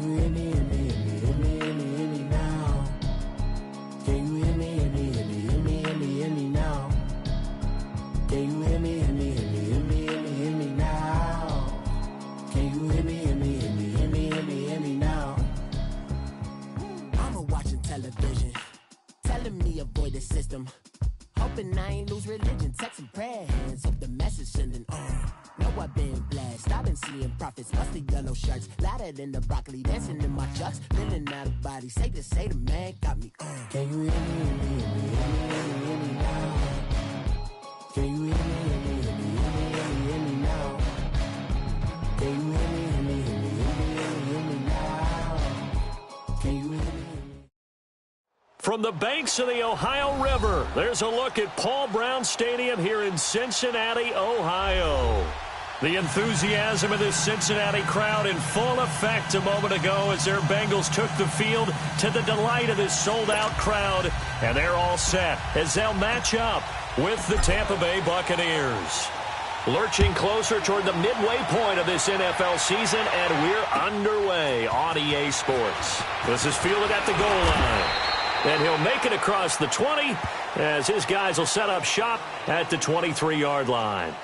you hear me, hear me, hear me, hear me, hear me, hear me now? Can you hear me, hear me, hear me, hear me, hear me, hear me now? Can you hear me, hear me, hear me, hear me, hear me, hear me now? Can you hear me, hear me, hear me, hear me, hear me, hear me now? Mama watching television, telling me avoid the system. Hoping I ain't lose religion, texting prayer hands, hope the message sending on. Know I've been blessed, I've been seeing prophets, musty yellow shirts, louder than the broccoli, dancing in my chucks, feeling out of body, say the man got me on. Can you hear me, hear me, hear me, hear me, hear me, hear me now? Can you hear me, hear me, hear me, hear me, hear me, hear me now? Can you hear me, hear me, hear me, hear me, hear me, hear me now? Can you hear me? From the banks of the Ohio River, there's a look at Paul Brown Stadium here in Cincinnati, Ohio. The enthusiasm of this Cincinnati crowd in full effect a moment ago as their Bengals took the field to the delight of this sold-out crowd. And they're all set as they'll match up with the Tampa Bay Buccaneers. Lurching closer toward the midway point of this NFL season, and we're underway on EA Sports. This is fielded at the goal line. And he'll make it across the 20 as his guys will set up shop at the 23-yard line.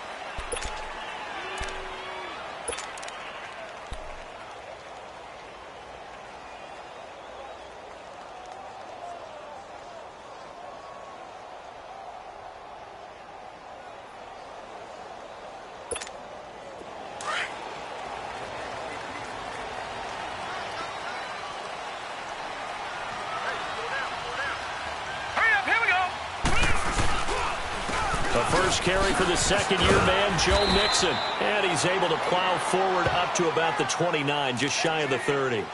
Carry for the second-year man, Joe Mixon. And he's able to plow forward up to about the 29, just shy of the 30.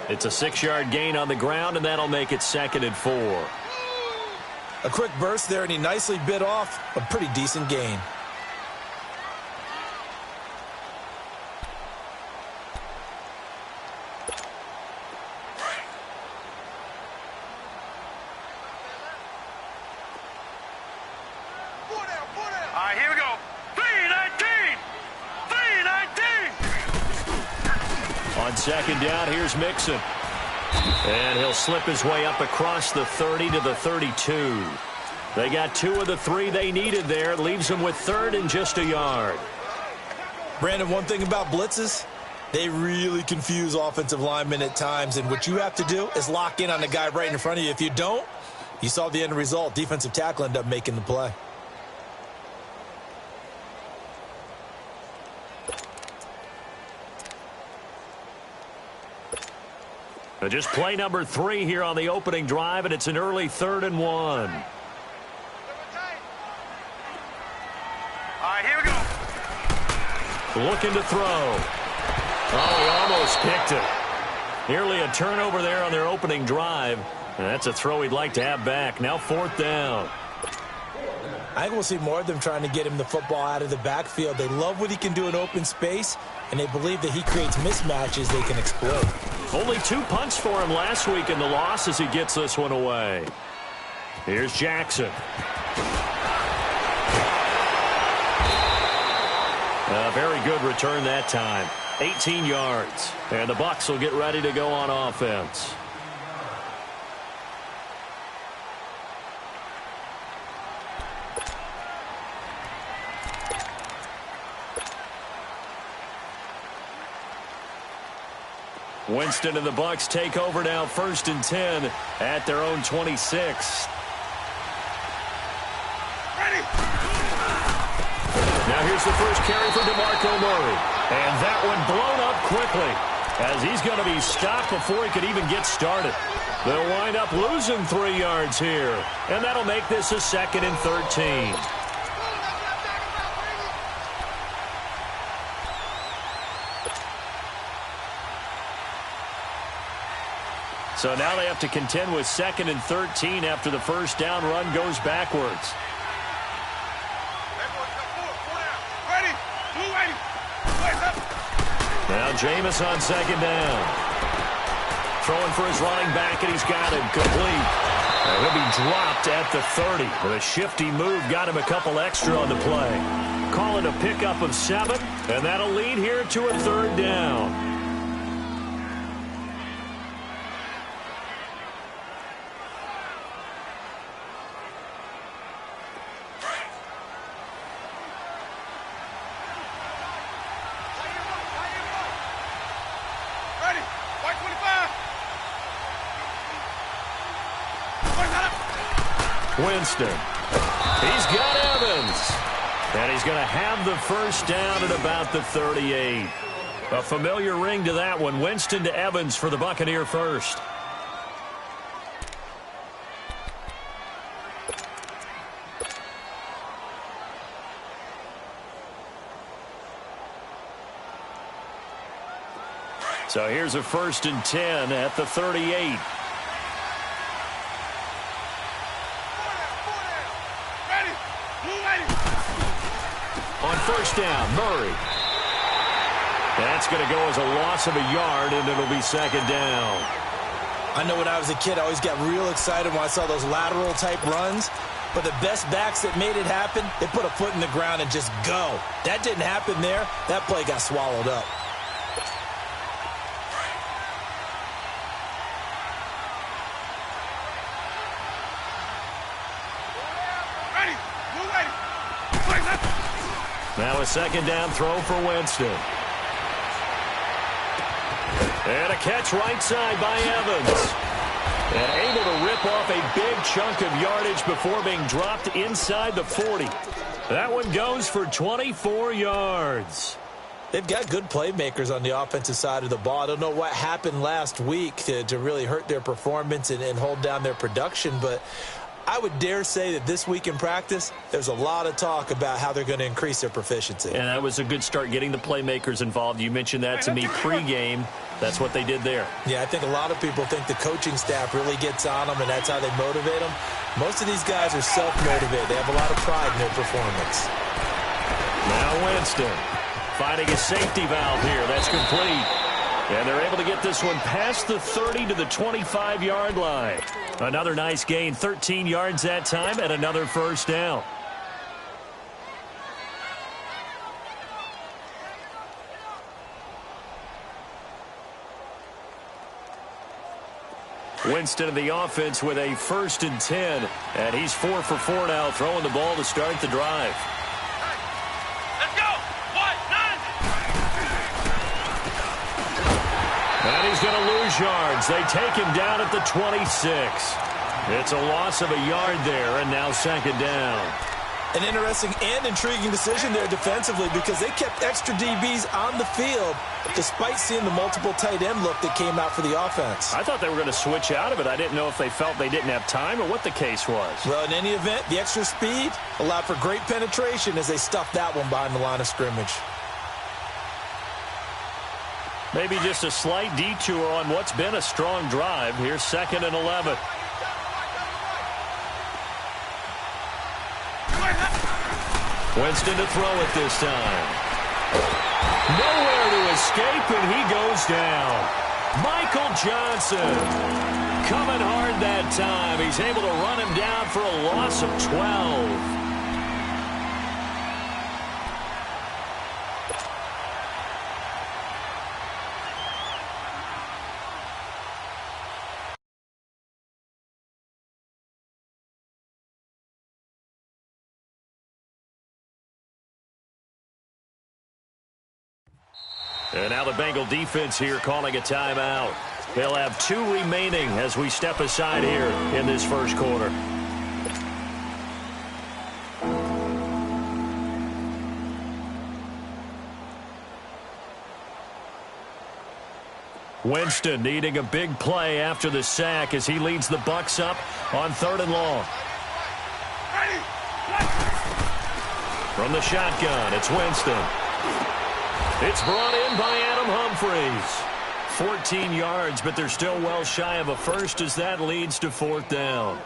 It's a 6-yard gain on the ground, and that'll make it 2nd and 4. A quick burst there, and he nicely bit off a pretty decent gain. Second down, here's Mixon. And he'll slip his way up across the 30 to the 32. They got 2 of the 3 they needed there. Leaves them with 3rd and just a yard. Brandon, one thing about blitzes, they really confuse offensive linemen at times. And what you have to do is lock in on the guy right in front of you. If you don't, you saw the end result. Defensive tackle ended up making the play. Just play number 3 here on the opening drive, and it's an early 3rd and 1. All right, here we go. Looking to throw. Oh, he almost picked it. Nearly a turnover there on their opening drive. And that's a throw he'd like to have back. Now 4th down. I think we'll see more of them trying to get him the football out of the backfield. They love what he can do in open space, and they believe that he creates mismatches they can exploit. Only 2 punts for him last week in the loss as he gets this one away. Here's Jackson. A very good return that time. 18 yards. And the Bucs will get ready to go on offense. Winston and the Bucs take over now, 1st and 10 at their own 26. Ready. Now here's the first carry for DeMarco Murray. And that one blown up quickly as he's going to be stopped before he could even get started. They'll wind up losing 3 yards here. And that'll make this a 2nd and 13. So now they have to contend with 2nd and 13 after the first down run goes backwards. Now Jameis on 2nd down. Throwing for his running back, and he's got him complete. He'll be dropped at the 30. With a shifty move, got him a couple extra on the play. Call it a pickup of 7, and that'll lead here to a 3rd down. Winston. He's got Evans. And he's going to have the first down at about the 38. A familiar ring to that one. Winston to Evans for the Buccaneer first. So here's a 1st and 10 at the 38. On 1st down, Murray. That's going to go as a loss of a yard, and it'll be 2nd down. I know when I was a kid, I always got real excited when I saw those lateral-type runs. But the best backs that made it happen, they put a foot in the ground and just go. That didn't happen there. That play got swallowed up. Now a 2nd down throw for Winston. And a catch right side by Evans. And able to rip off a big chunk of yardage before being dropped inside the 40. That one goes for 24 yards. They've got good playmakers on the offensive side of the ball. I don't know what happened last week to really hurt their performance and hold down their production, but I would dare say that this week in practice, there's a lot of talk about how they're going to increase their proficiency. And that was a good start, getting the playmakers involved. You mentioned that to me pregame. That's what they did there. Yeah, I think a lot of people think the coaching staff really gets on them, and that's how they motivate them. Most of these guys are self-motivated. They have a lot of pride in their performance. Now Winston finding a safety valve here. That's complete. And they're able to get this one past the 30 to the 25-yard line. Another nice gain, 13 yards that time, and another 1st down. Winston in the offense with a 1st and 10. And he's 4 for 4 now, throwing the ball to start the drive. Let's go! And he's going to lose yards. They take him down at the 26. It's a loss of a yard there, and now 2nd down. An interesting and intriguing decision there defensively because they kept extra DBs on the field despite seeing the multiple tight end look that came out for the offense. I thought they were going to switch out of it. I didn't know if they felt they didn't have time or what the case was. Well, in any event, the extra speed allowed for great penetration as they stuffed that one behind the line of scrimmage. Maybe just a slight detour on what's been a strong drive. Here's 2nd and 11. Winston to throw it this time. Nowhere to escape, and he goes down. Michael Johnson coming hard that time. He's able to run him down for a loss of 12. And now the Bengal defense here calling a timeout. They'll have 2 remaining as we step aside here in this 1st quarter. Winston needing a big play after the sack as he leads the Bucs up on 3rd and long. From the shotgun, it's Winston. It's brought in by Adam Humphries. 14 yards, but they're still well shy of a first as that leads to 4th down.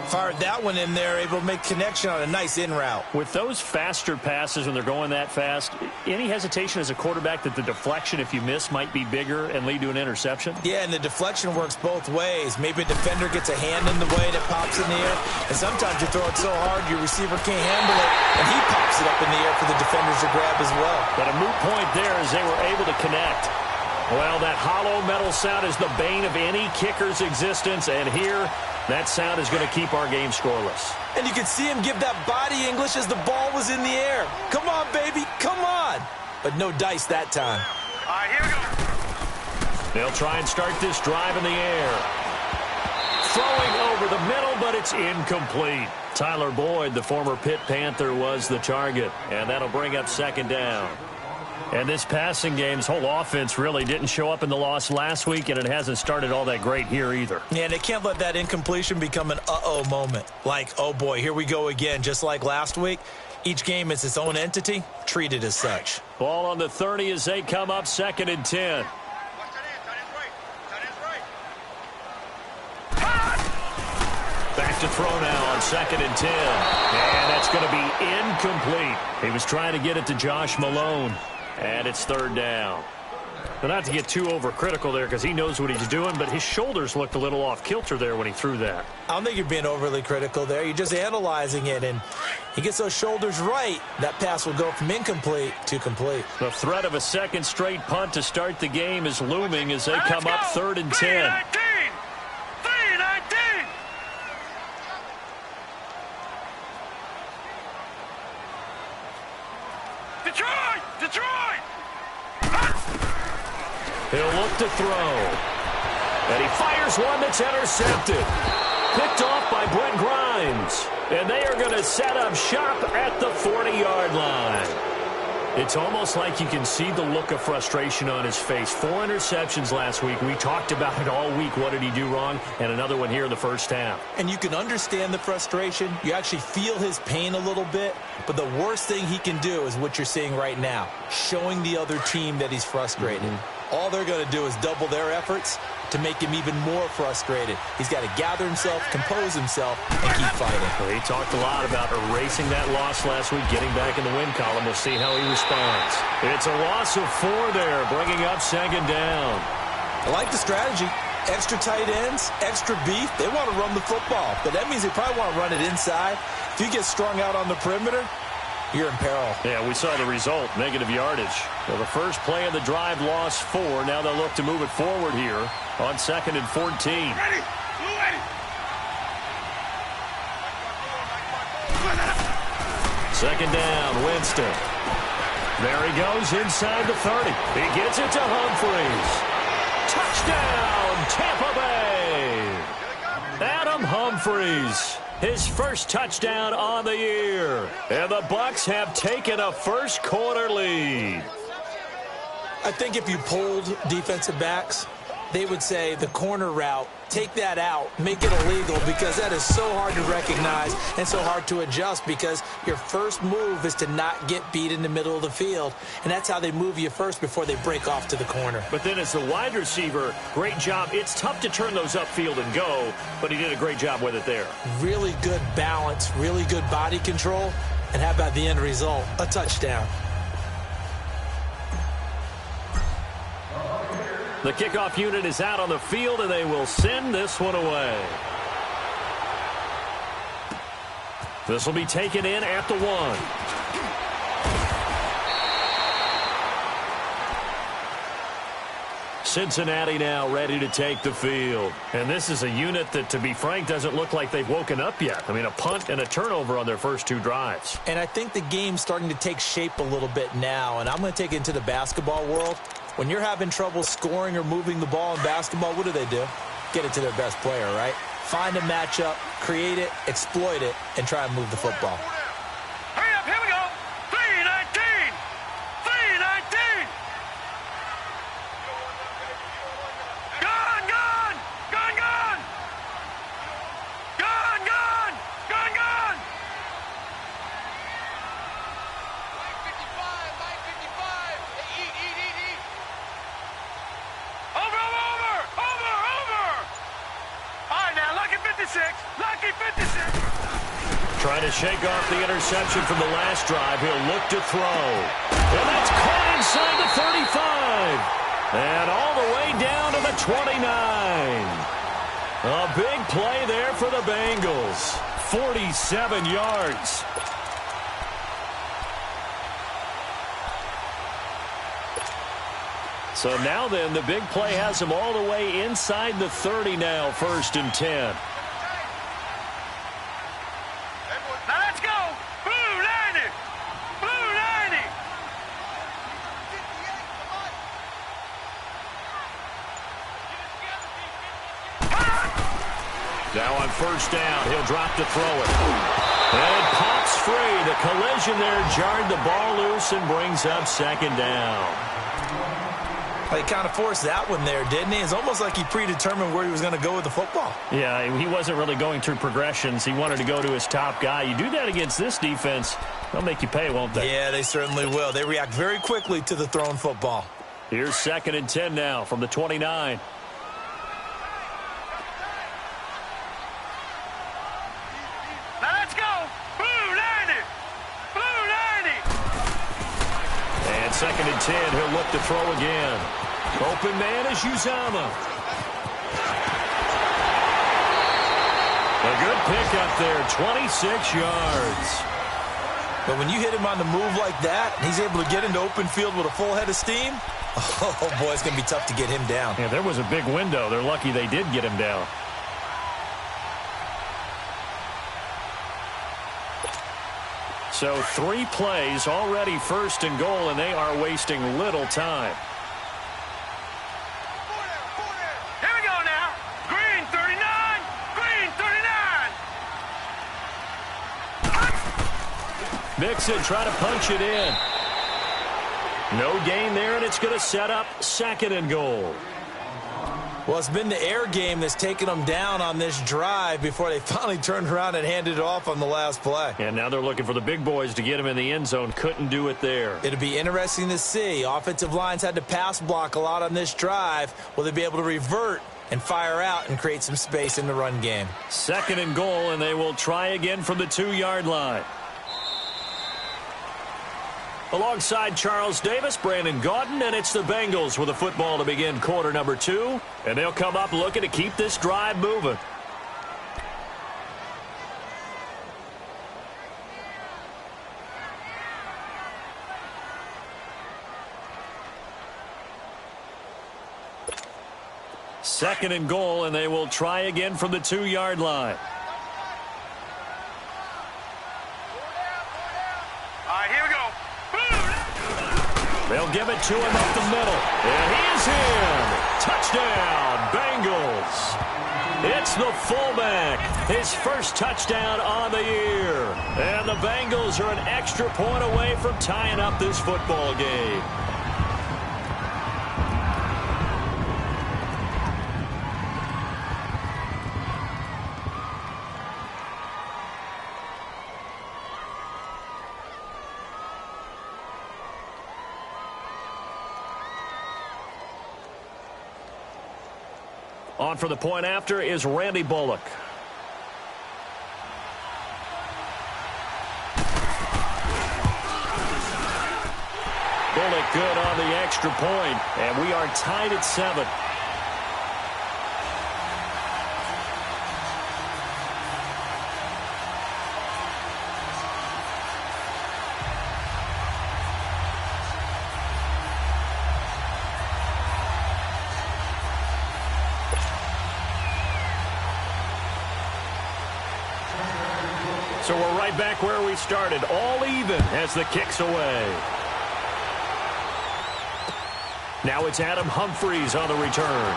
Fired that one in there, able to make connection on a nice in route. With those faster passes when they're going that fast, any hesitation as a quarterback that the deflection, if you miss, might be bigger and lead to an interception? Yeah, and the deflection works both ways. Maybe a defender gets a hand in the way and it pops in the air. And sometimes you throw it so hard your receiver can't handle it, and he pops it up in the air for the defenders to grab as well. But a moot point there as they were able to connect. Well, that hollow metal sound is the bane of any kicker's existence, and here that sound is going to keep our game scoreless. And you can see him give that body English as the ball was in the air. Come on, baby, come on. But no dice that time. All right, here we go. They'll try and start this drive in the air. throwing over the middle, but it's incomplete. Tyler Boyd, the former Pitt Panther, was the target, and that'll bring up second down. And this passing game's whole offense really didn't show up in the loss last week, and it hasn't started all that great here either. Yeah, and they can't let that incompletion become an uh-oh moment. Like, oh boy, here we go again, just like last week. Each game is its own entity, treated as such. Ball on the 30 as they come up 2nd and 10. Back to throw now on 2nd and 10. And that's going to be incomplete. He was trying to get it to Josh Malone. And it's 3rd down. But not to get too overcritical there because he knows what he's doing, but his shoulders looked a little off kilter there when he threw that. I don't think you're being overly critical there. You're just analyzing it, and he gets those shoulders right. That pass will go from incomplete to complete. The threat of a second straight punt to start the game is looming as they come up 3rd and 10. 3-19. Detroit! He'll look to throw. And he fires one that's intercepted. Picked off by Brent Grimes. And they are going to set up shop at the 40-yard line. It's almost like you can see the look of frustration on his face. 4 interceptions last week. We talked about it all week. What did he do wrong? And another one here in the first half. And you can understand the frustration. You actually feel his pain a little bit. But the worst thing he can do is what you're seeing right now, showing the other team that he's frustrated. All they're going to do is double their efforts to make him even more frustrated. He's got to gather himself, compose himself, and keep fighting. Well, he talked a lot about erasing that loss last week, getting back in the win column. We'll see how he responds. It's a loss of 4 there, bringing up 2nd down. I like the strategy. Extra tight ends, extra beef. They want to run the football, but that means they probably want to run it inside. If you get strung out on the perimeter, you're in peril. Yeah, we saw the result, negative yardage. Well, the first play of the drive lost 4. Now they'll look to move it forward here on 2nd and 14. Ready! Second down, Winston. There he goes inside the 30. He gets it to Humphries. Touchdown, Tampa Bay! Adam Humphries. His first touchdown on the year. And the Bucs have taken a first quarter lead. I think if you polled defensive backs, they would say the corner route, take that out, make it illegal, because that is so hard to recognize and so hard to adjust, because your first move is to not get beat in the middle of the field, and that's how they move you first before they break off to the corner. But then as the wide receiver, great job. It's tough to turn those upfield and go, but he did a great job with it there. Really good balance, really good body control, and how about the end result? A touchdown. The kickoff unit is out on the field, and they will send this one away. This will be taken in at the 1. Cincinnati now ready to take the field. And this is a unit that, to be frank, doesn't look like they've woken up yet. I mean, a punt and a turnover on their first 2 drives. And I think the game's starting to take shape a little bit now, and I'm going to take it into the basketball world. When you're having trouble scoring or moving the ball in basketball, what do? Get it to their best player, right? Find a matchup, create it, exploit it, and try and move the football. Hurry up, here we go. 3-19. 3-19. Gone, gone. Gone, gone. Gone, gone. Gone, gone. 9:55. Eat. Over. All right, now, lucky 56. Lucky 56. Trying to shake off the interception from the last drive. He'll look to throw. And that's caught inside the 35. And all the way down to the 29. A big play there for the Bengals. 47 yards. So now then, the big play has him all the way inside the 30 now, 1st and 10. Now let's go. Blue 90. Blue 90. Now on first down, he'll drop to throw it. And it pops free. The collision there jarred the ball loose and brings up second down. He kind of forced that one there, didn't he? It's almost like he predetermined where he was going to go with the football. Yeah, he wasn't really going through progressions. He wanted to go to his top guy. You do that against this defense, they'll make you pay, won't they? Yeah, they certainly will. They react very quickly to the thrown football. Here's 2nd and 10 now from the 29. Now let's go. Blue 90. Blue 90. And 2nd and 10, he'll look to throw again. Open man is Uzama. A good pick up there, 26 yards. But when you hit him on the move like that, and he's able to get into open field with a full head of steam, oh, boy, it's going to be tough to get him down. Yeah, there was a big window. They're lucky they did get him down. So 3 plays, already 1st and goal, and they are wasting little time. Here we go now. Green 39. Green 39. Mixon try to punch it in. No gain there, and it's going to set up 2nd and goal. Well, it's been the air game that's taken them down on this drive before they finally turned around and handed it off on the last play. And now they're looking for the big boys to get him in the end zone. Couldn't do it there. It'll be interesting to see. Offensive lines had to pass block a lot on this drive. Will they be able to revert and fire out and create some space in the run game? 2nd and goal, and they will try again from the 2-yard line. Alongside Charles Davis, Brandon Gaudin, and it's the Bengals with the football to begin quarter number 2. And they'll come up looking to keep this drive moving. Second and goal, and they will try again from the 2-yard line. All right, here we go. They'll give it to him up the middle. And he is in. Touchdown, Bengals. It's the fullback. His first touchdown on the year. And the Bengals are an extra point away from tying up this football game. On for the point after is Randy Bullock. Bullock good on the extra point, and we are tied at 7. So we're right back where we started, all even as the kick's away. Now it's Adam Humphries on the return.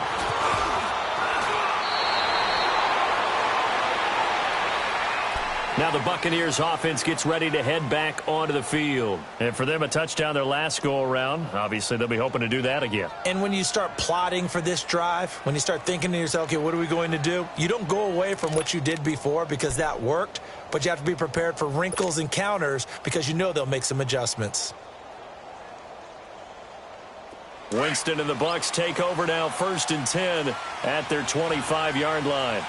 Now the Buccaneers offense gets ready to head back onto the field. And for them, a touchdown their last go-around. Obviously, they'll be hoping to do that again. And when you start plotting for this drive, when you start thinking to yourself, okay, what are we going to do? You don't go away from what you did before because that worked, but you have to be prepared for wrinkles and counters because you know they'll make some adjustments. Winston and the Bucs take over now, 1st and 10 at their 25-yard line.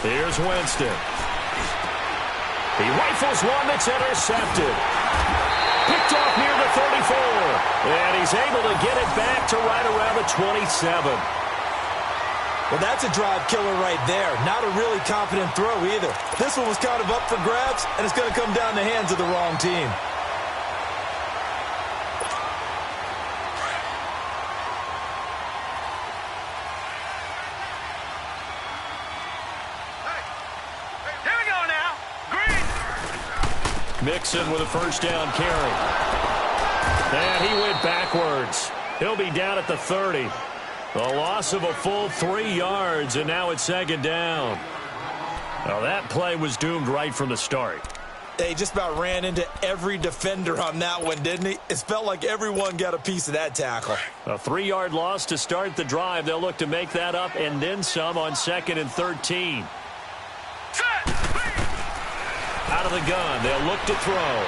Here's Winston. He rifles one that's intercepted. Picked off near the 34. And he's able to get it back to right around the 27. Well, that's a drive killer right there. Not a really confident throw either. This one was kind of up for grabs, and it's going to come down the hands of the wrong team. Here we go now. Mixon with a first down carry. And he went backwards. He'll be down at the 30. A loss of a full 3 yards, and now it's second down. Well, that play was doomed right from the start. They just about ran into every defender on that one, didn't he? It felt like everyone got a piece of that tackle. A 3-yard loss to start the drive. They'll look to make that up and then some on 2nd and 13. Out of the gun, they'll look to throw.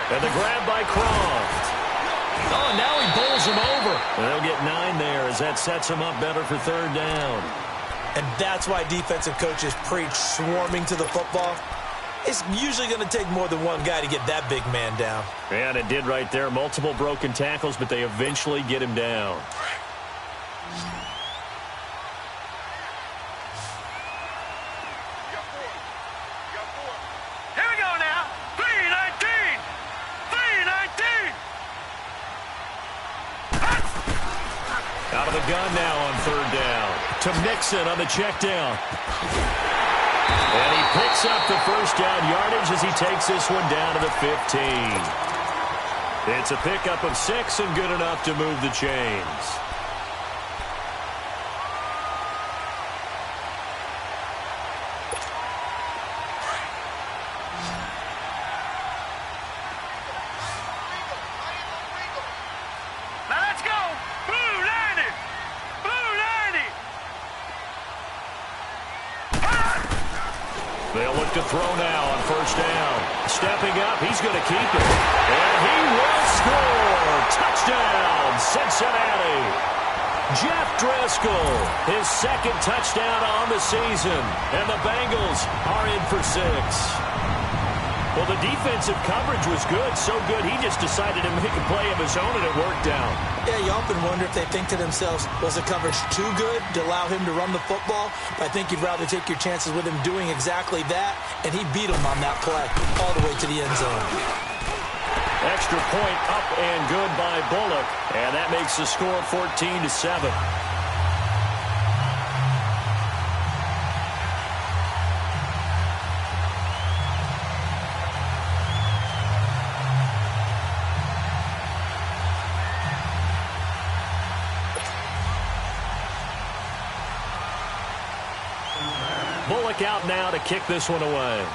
And the grab by Croft. Oh, and now he bowls him over. They'll get 9 there as that sets him up better for 3rd down. And that's why defensive coaches preach swarming to the football. It's usually going to take more than one guy to get that big man down. And it did right there. Multiple broken tackles, but they eventually get him down. Here we go now. 3-19. 3-19. Out of the gun now on 3rd down. To Mixon on the check down. And he picks up the first down yardage as he takes this one down to the 15. It's a pickup of 6 and good enough to move the chains. Now let's go. Blue 90. Blue 90. They'll look to throw now on 1st down. Stepping up, he's going to keep it. And he will score. Touchdown, Cincinnati. Jeff Driscoll, his 2nd touchdown on the season. And the Bengals are in for 6. Well, the defensive coverage was good, so good he just decided to make a play of his own, and it worked out. Yeah, you often wonder if they think to themselves, was the coverage too good to allow him to run the football? But I think you'd rather take your chances with him doing exactly that, and he beat him on that play all the way to the end zone. Extra point up and good by Bullock, and that makes the score 14-7. Bullock out now to kick this one away.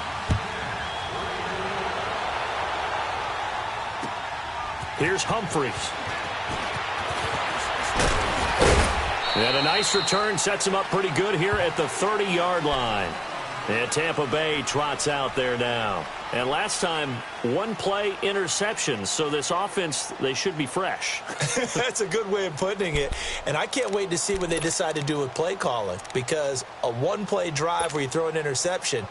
Here's Humphries. And a nice return sets him up pretty good here at the 30-yard line. And Tampa Bay trots out there now. And last time, 1 play interception. So this offense, they should be fresh. That's a good way of putting it. And I can't wait to see what they decide to do with play calling. Because a 1-play drive where you throw an interception,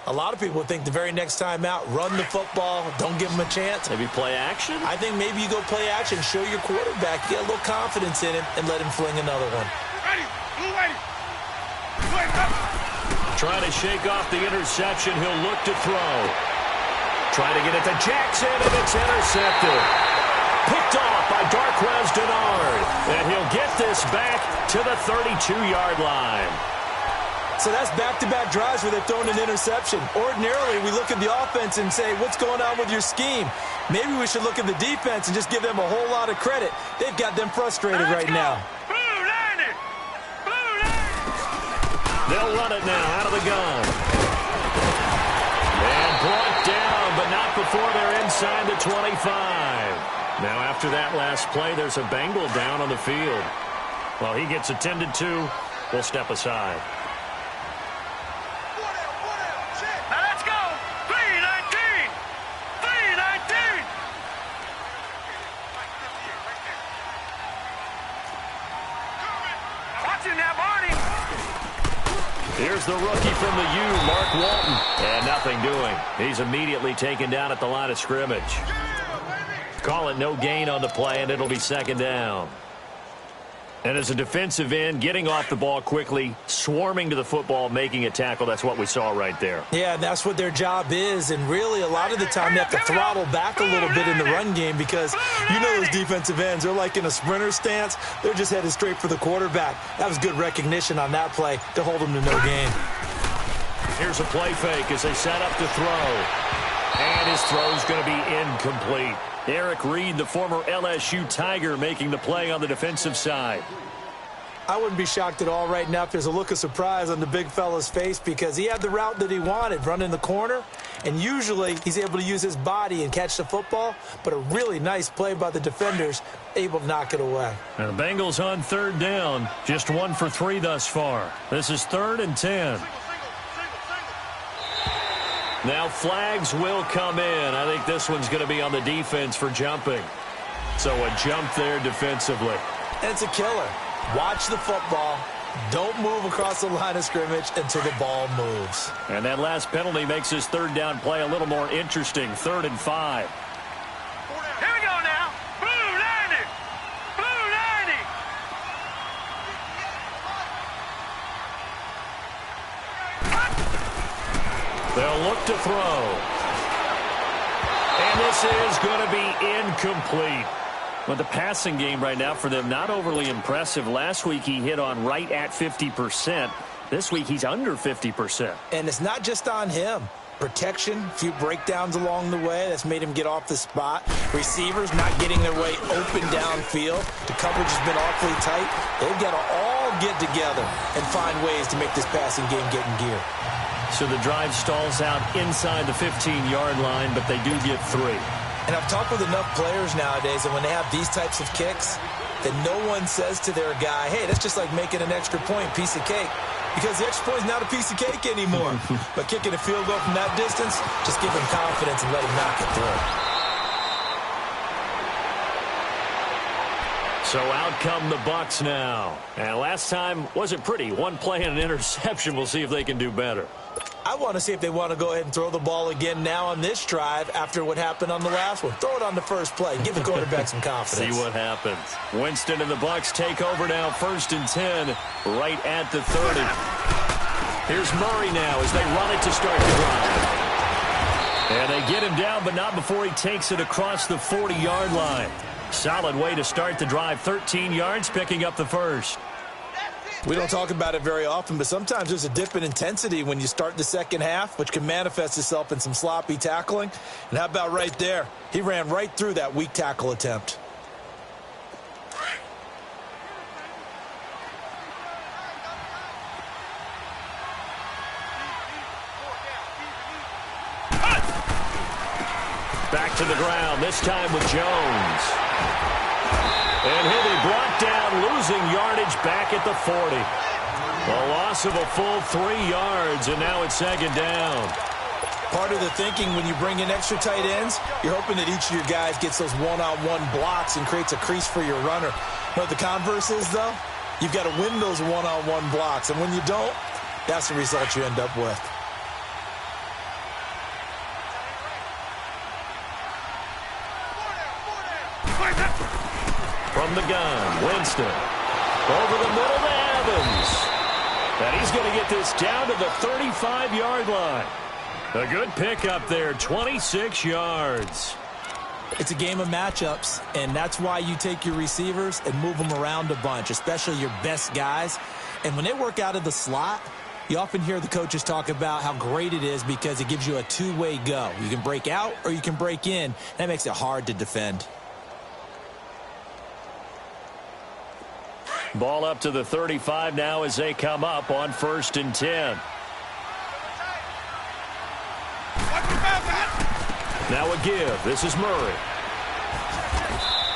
a lot of people think the very next time out, run the football, don't give them a chance. Maybe play action? I think maybe you go play action, show your quarterback, get a little confidence in him, and let him fling another one. Trying to shake off the interception. He'll look to throw. Trying to get it to Jackson, and it's intercepted. Picked off by Darquez Denard. And he'll get this back to the 32-yard line. So that's back-to-back drives where they've thrown an interception. Ordinarily, we look at the offense and say, what's going on with your scheme? Maybe we should look at the defense and just give them a whole lot of credit. They've got them frustrated right now. They'll run it now out of the gun. And brought down, but not before they're inside the 25. Now after that last play, there's a Bengal down on the field. Well, he gets attended to. We'll step aside. Now let's go. 3-19. 3-19. Watch him now, Barney. Here's the rookie from the U, Mark Walton. And nothing doing. He's immediately taken down at the line of scrimmage. Call it no gain on the play, and it'll be 2nd down. And as a defensive end, getting off the ball quickly, swarming to the football, making a tackle, that's what we saw right there. Yeah, that's what their job is. And really, a lot of the time, they have to throttle back a little bit in the run game because you know those defensive ends, they're like in a sprinter stance. They're just headed straight for the quarterback. That was good recognition on that play to hold them to no gain. Here's a play fake as they set up to throw. And his throw's going to be incomplete. Eric Reed, the former LSU Tiger, making the play on the defensive side. I wouldn't be shocked at all right now if there's a look of surprise on the big fella's face because he had the route that he wanted, running the corner, and usually he's able to use his body and catch the football, but a really nice play by the defenders, able to knock it away. And the Bengals on third down, just 1 for 3 thus far. This is 3rd and 10. Now flags will come in. I think this one's going to be on the defense for jumping. So a jump there defensively. And it's a killer. Watch the football. Don't move across the line of scrimmage until the ball moves. And that last penalty makes his third down play a little more interesting. 3rd and 5. Here we go now. Blue 90. Blue 90. They'll look to throw. And this is going to be incomplete. But the passing game right now for them, not overly impressive. Last week he hit on right at 50%. This week he's under 50%. And it's not just on him. Protection, a few breakdowns along the way. That's made him get off the spot. Receivers not getting their way open downfield. The coverage has been awfully tight. They've got to all get together and find ways to make this passing game get in gear. So the drive stalls out inside the 15-yard line, but they do get 3. And I've talked with enough players nowadays, and when they have these types of kicks, that no one says to their guy, hey, that's just like making an extra point, piece of cake. Because the extra point is not a piece of cake anymore. But kicking a field goal from that distance, just give him confidence and let him knock it through. So out come the Bucs now. And last time wasn't pretty. One play and an interception. We'll see if they can do better. I want to see if they want to go ahead and throw the ball again now on this drive after what happened on the last one. Throw it on the first play. Give the quarterback some confidence. See what happens. Winston and the Bucs take over now, 1st and 10, right at the 30. Here's Murray now as they run it to start the drive. And they get him down, but not before he takes it across the 40-yard line. Solid way to start the drive. 13 yards, picking up the first. We don't talk about it very often, but sometimes there's a dip in intensity when you start the second half, which can manifest itself in some sloppy tackling. And how about right there? He ran right through that weak tackle attempt. Back to the ground, this time with Jones. And he'll be brought down, losing yardage back at the 40. A loss of a full 3 yards, and now it's 2nd down. Part of the thinking when you bring in extra tight ends, you're hoping that each of your guys gets those one-on-one blocks and creates a crease for your runner. You know what the converse is, though? You've got to win those one-on-one blocks, and when you don't, that's the result you end up with. From the gun, Winston. Over the middle to Evans. And he's going to get this down to the 35-yard line. A good pickup there, 26 yards. It's a game of matchups, and that's why you take your receivers and move them around a bunch, especially your best guys. And when they work out of the slot, you often hear the coaches talk about how great it is because it gives you a two-way go. You can break out or you can break in. That makes it hard to defend. Ball up to the 35 now as they come up on 1st and 10. Now a give. This is Murray.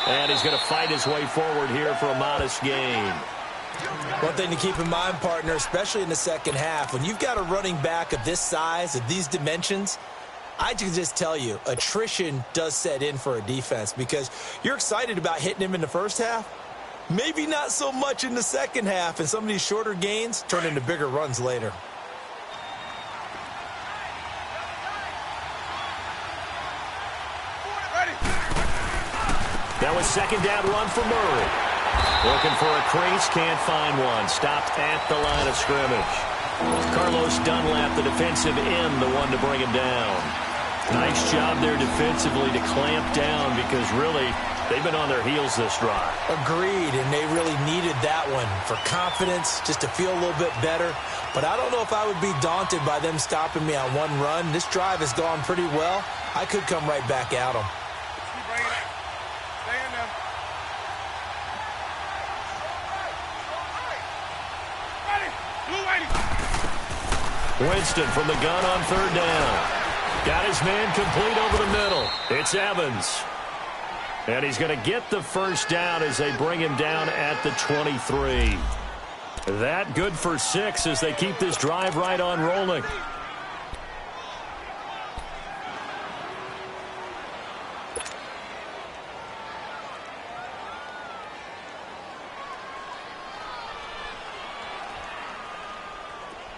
And he's going to fight his way forward here for a modest gain. One thing to keep in mind, partner, especially in the second half, when you've got a running back of this size, of these dimensions, I can just tell you, attrition does set in for a defense because you're excited about hitting him in the first half. Maybe not so much in the second half, and some of these shorter gains turn into bigger runs later. That was 2nd down run for Murray. Looking for a crease, can't find one. Stopped at the line of scrimmage. Carlos Dunlap, the defensive end, the one to bring him down. Nice job there defensively to clamp down because really they've been on their heels this drive. Agreed, and they really needed that one for confidence, just to feel a little bit better. But I don't know if I would be daunted by them stopping me on one run. This drive has gone pretty well. I could come right back at him. Keep bringing it. Stay in there. Ready. Blue waiting. Winston from the gun on third down. Got his man complete over the middle. It's Evans. And he's going to get the first down as they bring him down at the 23. That good for 6 as they keep this drive right on rolling.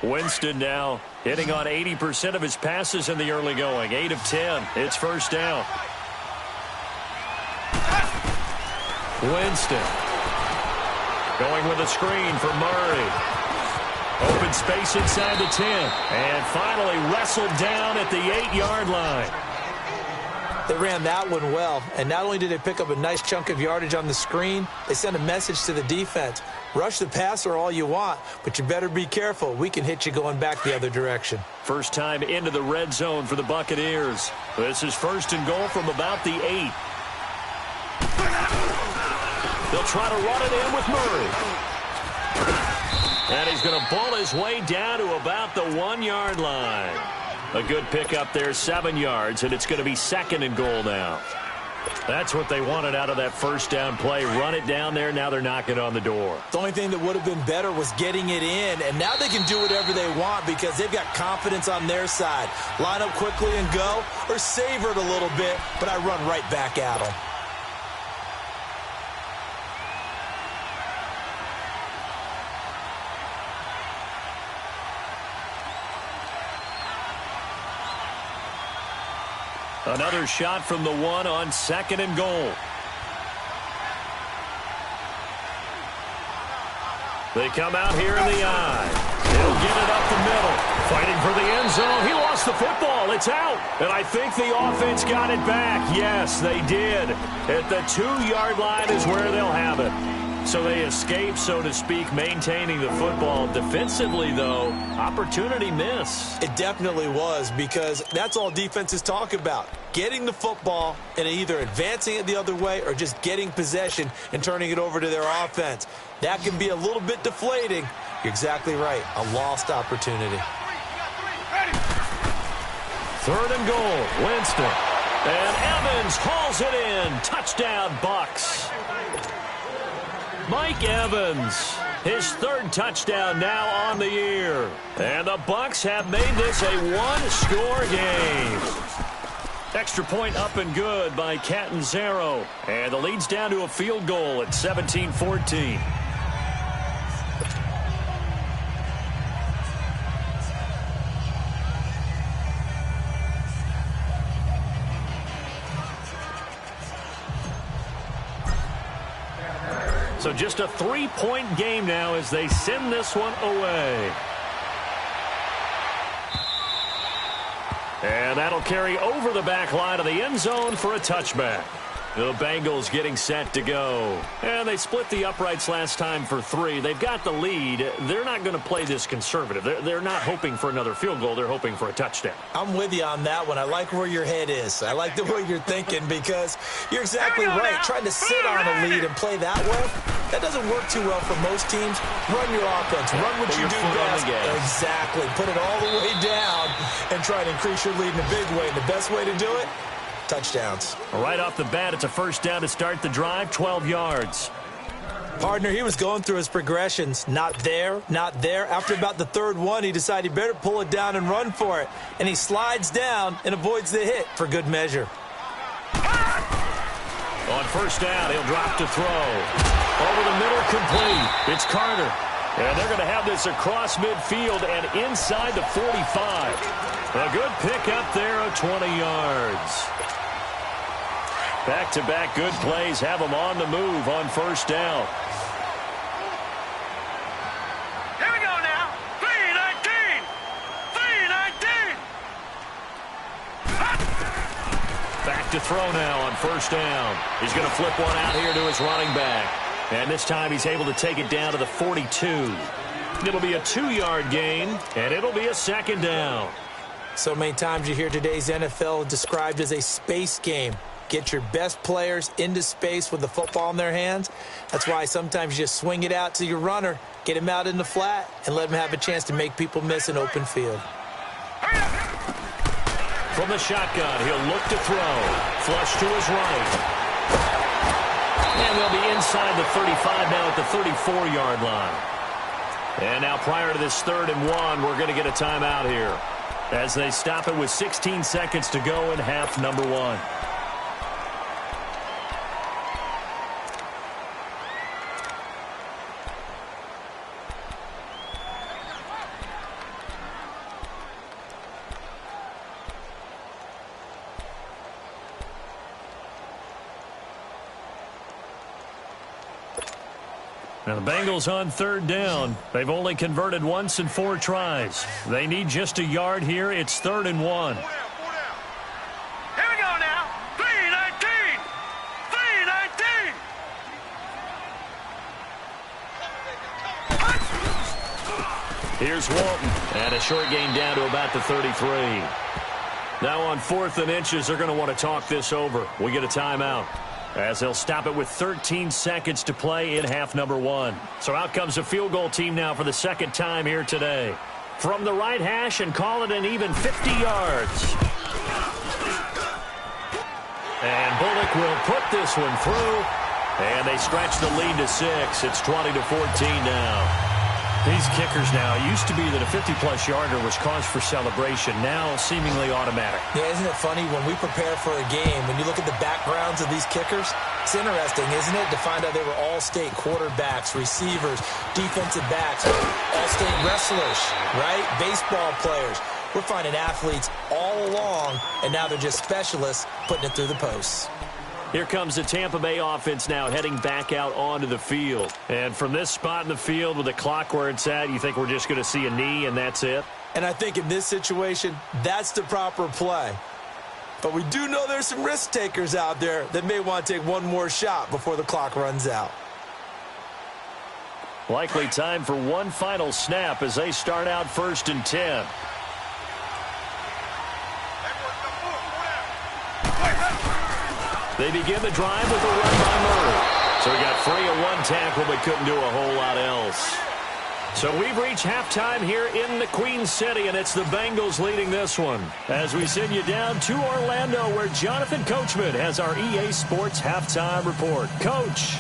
Winston now hitting on 80% of his passes in the early going. 8 of 10. It's first down. Winston going with a screen for Murray. Open space inside the 10. And finally wrestled down at the 8-yard line. They ran that one well, and not only did they pick up a nice chunk of yardage on the screen, they sent a message to the defense. Rush the passer all you want, but you better be careful. We can hit you going back the other direction. First time into the red zone for the Buccaneers. This is first and goal from about the 8. They'll try to run it in with Murray. And he's going to ball his way down to about the 1-yard line. A good pickup there, 7 yards, and it's going to be second and goal now. That's what they wanted out of that first down play. Run it down there. Now they're knocking on the door. The only thing that would have been better was getting it in, and now they can do whatever they want because they've got confidence on their side. Line up quickly and go, or savor it a little bit, but I run right back at them. Another shot from the 1 on second and goal. They come out here in the eye. He'll get it up the middle. Fighting for the end zone. He lost the football. It's out. And I think the offense got it back. Yes, they did. At the 2-yard line is where they'll have it. So they escape, so to speak, maintaining the football. Defensively, though, opportunity miss. It definitely was, because that's all defenses talk about. Getting the football and either advancing it the other way or just getting possession and turning it over to their offense. That can be a little bit deflating. You're exactly right. A lost opportunity. Third and goal. Winston. And Evans hauls it in. Touchdown, Bucs. Mike Evans, his 3rd touchdown now on the year. And the Bucs have made this a 1-score game. Extra point up and good by Catanzaro. And the lead's down to a field goal at 17-14. So just a 3-point game now as they send this one away. And that'll carry over the back line of the end zone for a touchback. The Bengals getting set to go. And they split the uprights last time for 3. They've got the lead. They're not going to play this conservative. They're not hoping for another field goal. They're hoping for a touchdown. I'm with you on that one. I like where your head is. I like the way you're thinking because you're exactly right. Trying to sit on a lead and play that way, that doesn't work too well for most teams. Run your offense. Run what you do best. Exactly. Put it all the way down and try to increase your lead in a big way. And the best way to do it, touchdowns. Right off the bat, it's a first down to start the drive, 12 yards. Partner, he was going through his progressions. Not there, not there. After about the 3rd one, he decided he better pull it down and run for it. And he slides down and avoids the hit for good measure. On first down, he'll drop to throw. Over the middle, complete. It's Carter. And they're going to have this across midfield and inside the 45. A good pickup there of 20 yards. Back-to-back good plays have them on the move on first down. Here we go now. 3-19. 3-19. Back to throw now on first down. He's going to flip one out here to his running back. And this time he's able to take it down to the 42. It'll be a 2-yard gain, and it'll be a second down. So many times you hear today's NFL described as a space game. Get your best players into space with the football in their hands. That's why sometimes you just swing it out to your runner, get him out in the flat, and let him have a chance to make people miss an open field. From the shotgun, he'll look to throw. Flush to his right. And they'll be inside the 35 now at the 34-yard line. And now prior to this 3rd and 1, we're going to get a timeout here as they stop it with 16 seconds to go in half number 1. Now the Bengals on 3rd down. They've only converted once in 4 tries. They need just a yard here. It's 3rd and 1. Here we go now. 3-19. 3-19. Here's Walton. And a short gain down to about the 33. Now on 4th and inches, they're going to want to talk this over. We get a timeout, as they'll stop it with 13 seconds to play in half number 1. So out comes a field goal team now for the 2nd time here today. From the right hash and call it an even 50 yards. And Bullock will put this one through. And they stretch the lead to 6. It's 20-14 now. These kickers now, it used to be that a 50-plus yarder was cause for celebration. Now seemingly automatic. Yeah, isn't it funny when we prepare for a game, when you look at the backgrounds of these kickers, it's interesting, isn't it, to find out they were all-state quarterbacks, receivers, defensive backs, all-state wrestlers, right? Baseball players. We're finding athletes all along, and now they're just specialists putting it through the posts. Here comes the Tampa Bay offense now heading back out onto the field. And from this spot in the field with the clock where it's at, you think we're just going to see a knee and that's it? And I think in this situation, that's the proper play. But we do know there's some risk takers out there that may want to take one more shot before the clock runs out. Likely time for one final snap as they start out 1st and 10. They begin the drive with a run by Murray. So he got free of 1 tackle but couldn't do a whole lot else. So we've reached halftime here in the Queen City, and it's the Bengals leading this one. As we send you down to Orlando, where Jonathan Coachman has our EA Sports halftime report. Coach.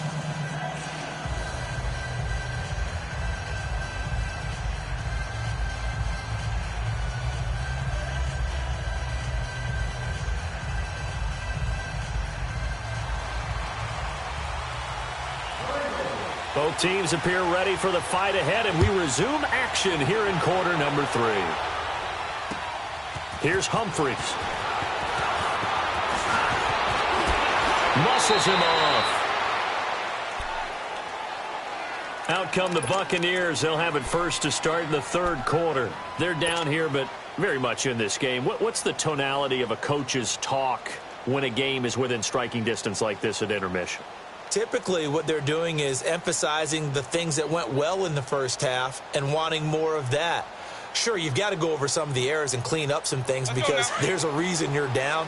Both teams appear ready for the fight ahead, and we resume action here in quarter number 3. Here's Humphries. Muscles him off. Out come the Buccaneers. They'll have it first to start in the 3rd quarter. They're down here, but very much in this game. What's the tonality of a coach's talk when a game is within striking distance like this at intermission? Typically, what they're doing is emphasizing the things that went well in the first half and wanting more of that. Sure, you've got to go over some of the errors and clean up some things because there's a reason you're down.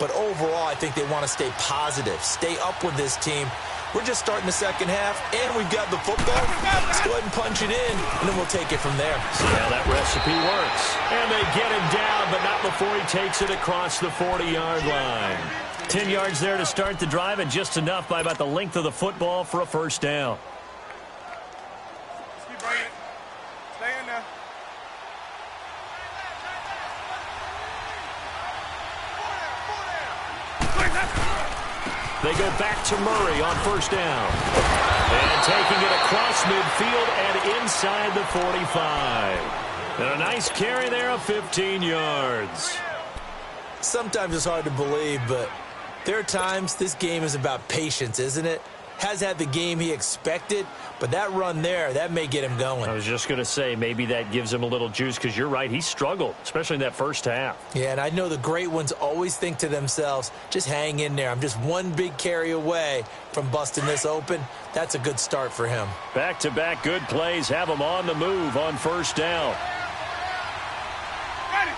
But overall, I think they want to stay positive, stay up with this team. We're just starting the second half, and we've got the football. Let's go ahead and punch it in, and then we'll take it from there. See how that recipe works. And they get him down, but not before he takes it across the 40-yard line. 10 yards there to start the drive, and just enough by about the length of the football for a 1st down. Keep bringing it. Stay in there. They go back to Murray on 1st down. And taking it across midfield and inside the 45. And a nice carry there of 15 yards. Sometimes it's hard to believe, but there are times this game is about patience, isn't it? Has had the game he expected, but that run there, that may get him going. I was just going to say, maybe that gives him a little juice, because you're right, he struggled, especially in that first half. Yeah, and I know the great ones always think to themselves, just hang in there. I'm just one big carry away from busting this open. That's a good start for him. Back-to-back good plays have him on the move on 1st down. Ready.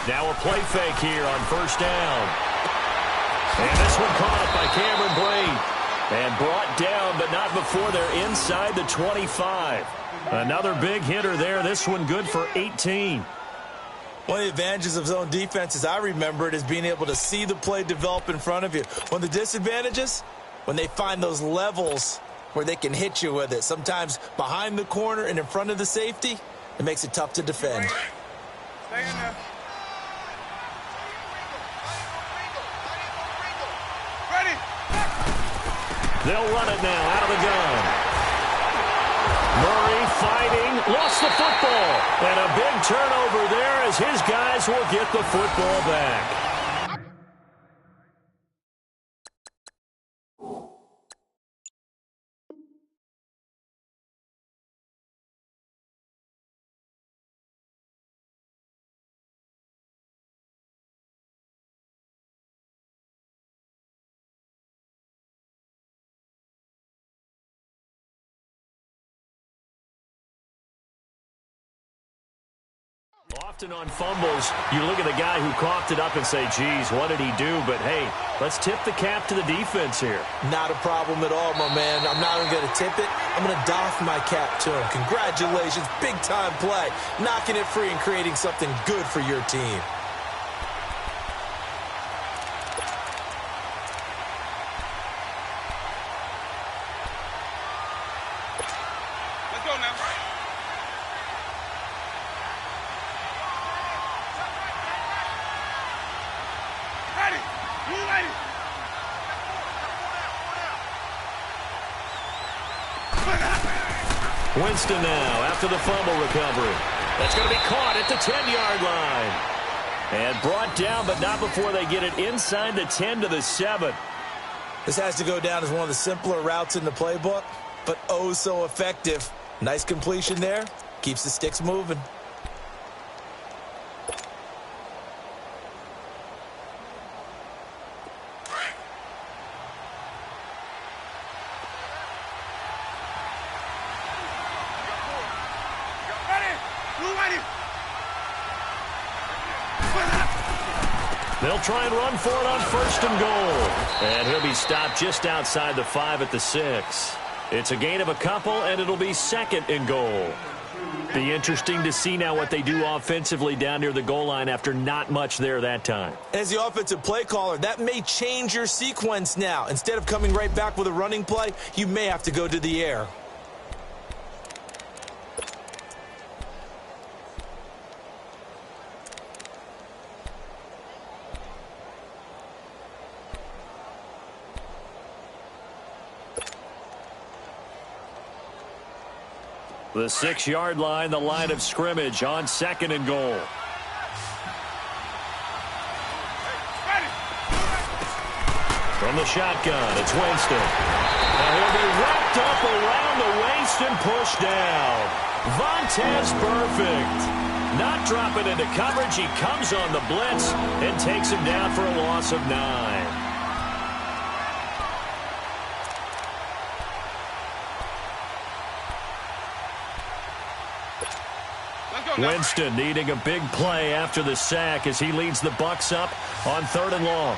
Now a play fake here on first down. And this one caught by Cameron Brate. And brought down, but not before they're inside the 25. Another big hitter there. This one good for 18. One of the advantages of zone defense, as I remember it, is being able to see the play develop in front of you. One of the disadvantages, when they find those levels where they can hit you with it. Sometimes behind the corner and in front of the safety, it makes it tough to defend. Stay in there. Ready. They'll run it now out of the gun. Murray fighting, lost the football. And a big turnover there as his guys will get the football back. Often on fumbles, you look at the guy who coughed it up and say, geez, what did he do? But, hey, let's tip the cap to the defense here. Not a problem at all, my man. I'm not even going to tip it. I'm going to doff my cap to him. Congratulations, big-time play. Knocking it free and creating something good for your team. Let's go now. Ready. You ready. Winston now after the fumble recovery. That's going to be caught at the 10-yard line. And brought down, but not before they get it inside the 10 to the 7. This has to go down as one of the simpler routes in the playbook, but oh so effective. Nice completion there. Keeps the sticks moving. Ready. You ready. They'll try and run for it on first and goal. And he'll be stopped just outside the 5 at the 6. It's a gain of a couple, and it'll be second and goal. Be interesting to see now what they do offensively down near the goal line after not much there that time. As the offensive play caller, that may change your sequence now. Instead of coming right back with a running play, you may have to go to the air. The 6-yard line, the line of scrimmage on second and goal. From the shotgun, it's Winston. And he'll be wrapped up around the waist and pushed down. Vontaze perfect. Not dropping into coverage. He comes on the blitz and takes him down for a loss of 9. Winston needing a big play after the sack as he leads the Bucs up on 3rd and long.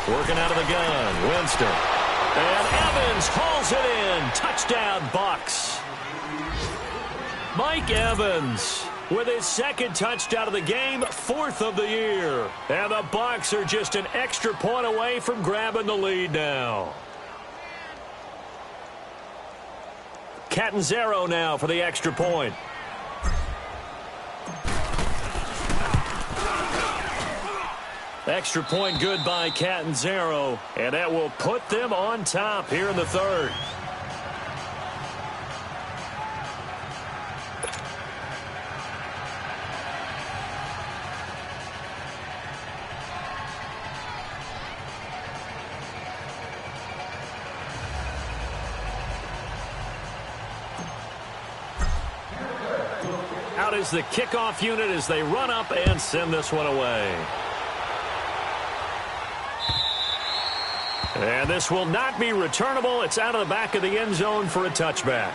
Working out of the gun, Winston. And Evans hauls it in. Touchdown, Bucs. Mike Evans with his second touchdown of the game, 4th of the year. And the Bucs are just an extra point away from grabbing the lead now. Catanzaro now for the extra point. Extra point good by Catanzaro, and that will put them on top here in the 3rd. Out is the kickoff unit as they run up and send this one away. And this will not be returnable. It's out of the back of the end zone for a touchback.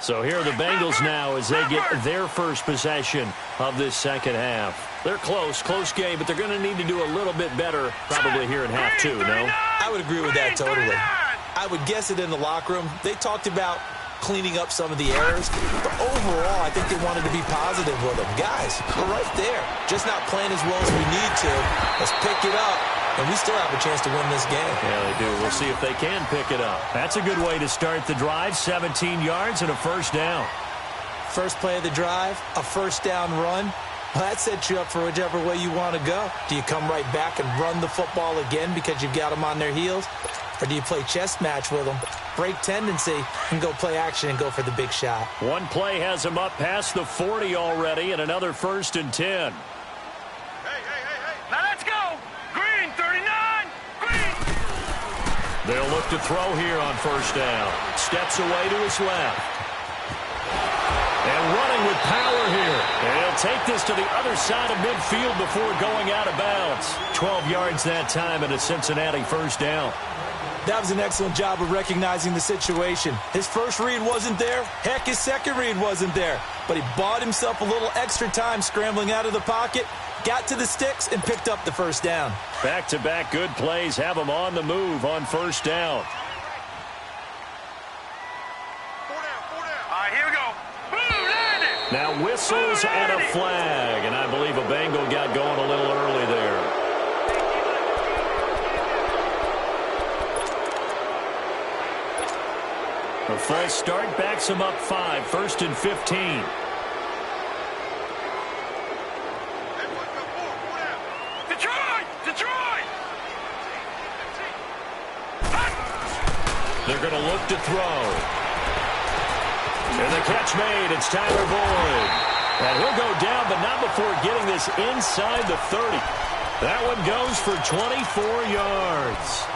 So here are the Bengals now as they get their first possession of this second half. They're close game, but they're going to need to do a little bit better probably here in half two, no? I would agree with that totally. I would guess it in the locker room. They talked about cleaning up some of the errors, but overall, I think they wanted to be positive with them. Guys, we're right there. Just not playing as well as we need to. Let's pick it up, and we still have a chance to win this game. Yeah, they do. We'll see if they can pick it up. That's a good way to start the drive. 17 yards and a first down. First play of the drive, a first down run. Well, that sets you up for whichever way you want to go. Do you come right back and run the football again because you've got them on their heels? Or do you play chess match with them, break tendency, and go play action and go for the big shot? One play has them up past the 40 already and another 1st and 10. Hey. Now let's go. Green, 39. Green. They'll look to throw here on first down. Steps away to his left. And running with power here. And he'll take this to the other side of midfield before going out of bounds. 12 yards that time and a Cincinnati first down. That was an excellent job of recognizing the situation. His first read wasn't there. Heck, his second read wasn't there. But he bought himself a little extra time scrambling out of the pocket, got to the sticks, and picked up the first down. Back-to-back good plays have him on the move on first down. All right, here we go. Boom, landed. Now whistles and a flag. And I believe a Bengal got going a little early there. A false start backs him up 5, 1st and 15. Detroit! They're going to look to throw. And the catch made. It's Tyler Boyd. And he'll go down, but not before getting this inside the 30. That one goes for 24 yards.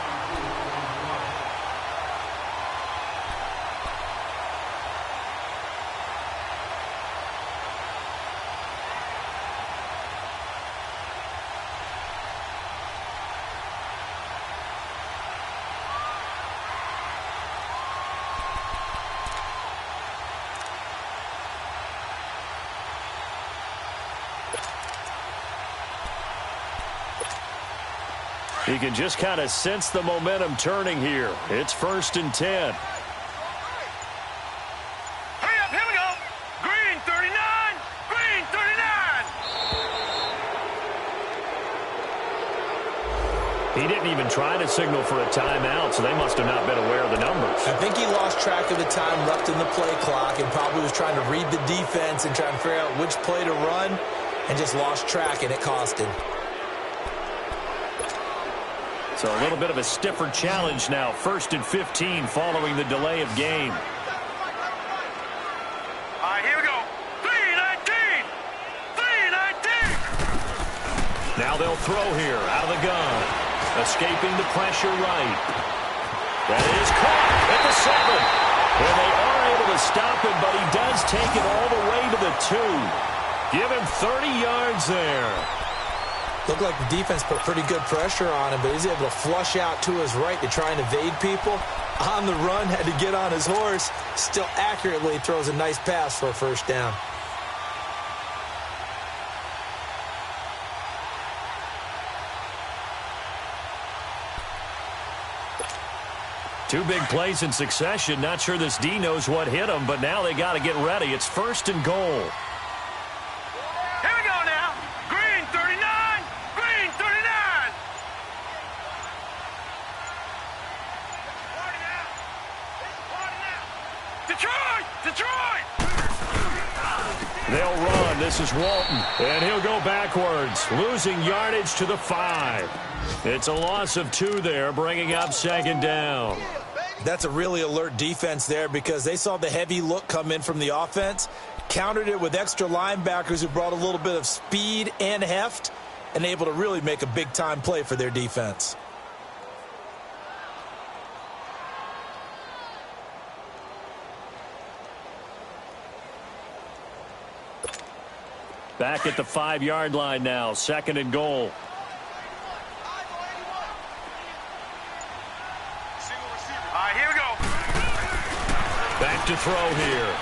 You can just kind of sense the momentum turning here. It's 1st and 10. Hurry up, here we go. Green, 39. Green, 39. He didn't even try to signal for a timeout, so they must have not been aware of the numbers. I think he lost track of the time left in the play clock and probably was trying to read the defense and try and figure out which play to run and just lost track, and it cost him. So a little bit of a stiffer challenge now. 1st and 15 following the delay of game. All right, here we go. 3-19. 3-19. Now they'll throw here out of the gun. Escaping the pressure right. That is caught at the 7. And they are able to stop him, but he does take it all the way to the 2. Give him 30 yards there. Looked like the defense put pretty good pressure on him, but he's able to flush out to his right to try and evade people. On the run, had to get on his horse. Still accurately throws a nice pass for a first down. Two big plays in succession. Not sure this D knows what hit him, but now they got to get ready. It's 1st and goal. Here we go now. Green, 39. Green, 39. Detroit! They'll run. This is Walton. And he'll go backwards, losing yardage to the 5. It's a loss of 2 there, bringing up 2nd down. That's a really alert defense there because they saw the heavy look come in from the offense, countered it with extra linebackers who brought a little bit of speed and heft, and able to really make a big-time play for their defense. Back at the 5-yard line now, 2nd and goal. All right, here we go. Back to to throw here.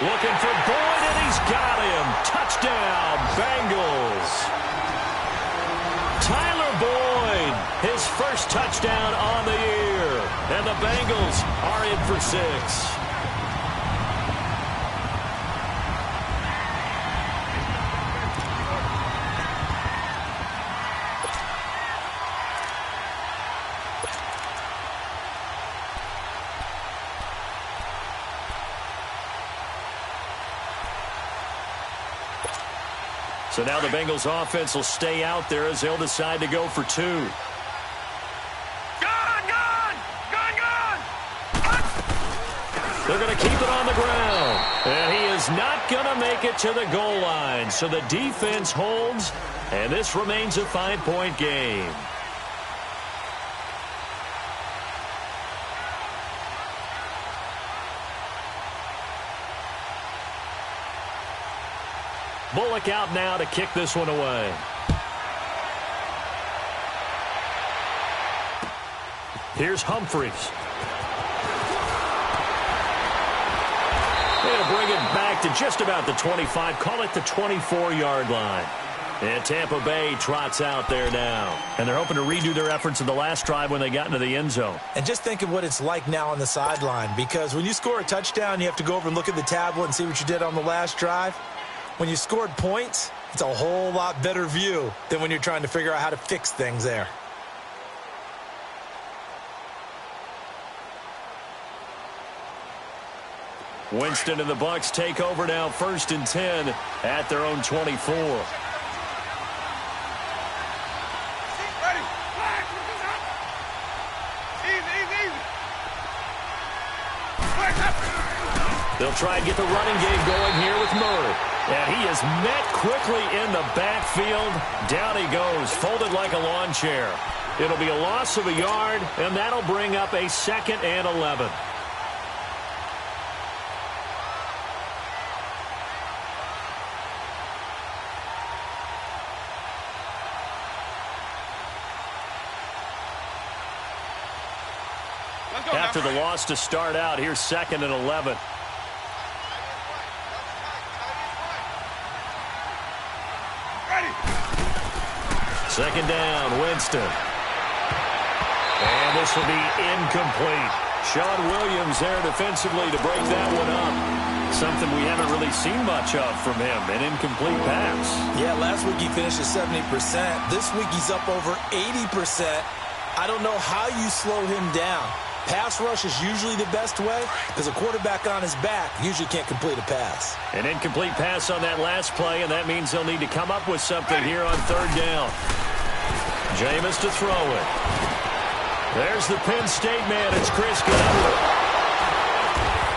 Looking for Boyd, and he's got him. Touchdown, Bengals. Tyler Boyd, his first touchdown on the year. And the Bengals are in for 6. So now the Bengals offense will stay out there as they'll decide to go for 2. They're going to keep it on the ground. And he is not going to make it to the goal line. So the defense holds, and this remains a 5-point game. Bullock out now to kick this one away. Here's Humphries. They'll bring it back to just about the 25. Call it the 24-yard line. And Tampa Bay trots out there now. And they're hoping to redo their efforts in the last drive when they got into the end zone. And just think of what it's like now on the sideline. Because when you score a touchdown, you have to go over and look at the tablet and see what you did on the last drive. When you scored points, it's a whole lot better view than when you're trying to figure out how to fix things there. Winston and the Bucs take over now, 1st and 10 at their own 24. They'll try and get the running game going here with Murray. And he is met quickly in the backfield. Down he goes, folded like a lawn chair. It'll be a loss of a yard, and that'll bring up a 2nd and 11. After the loss to start out, here's 2nd and 11. Second down, Winston. And this will be incomplete. Sean Williams there defensively to break that one up. Something we haven't really seen much of from him, an incomplete pass. Yeah, last week he finished at 70%. This week he's up over 80%. I don't know how you slow him down. Pass rush is usually the best way because a quarterback on his back usually can't complete a pass. An incomplete pass on that last play, and that means they'll need to come up with something here on 3rd down. Jameis to throw it. There's the Penn State man. It's Chris Godwin.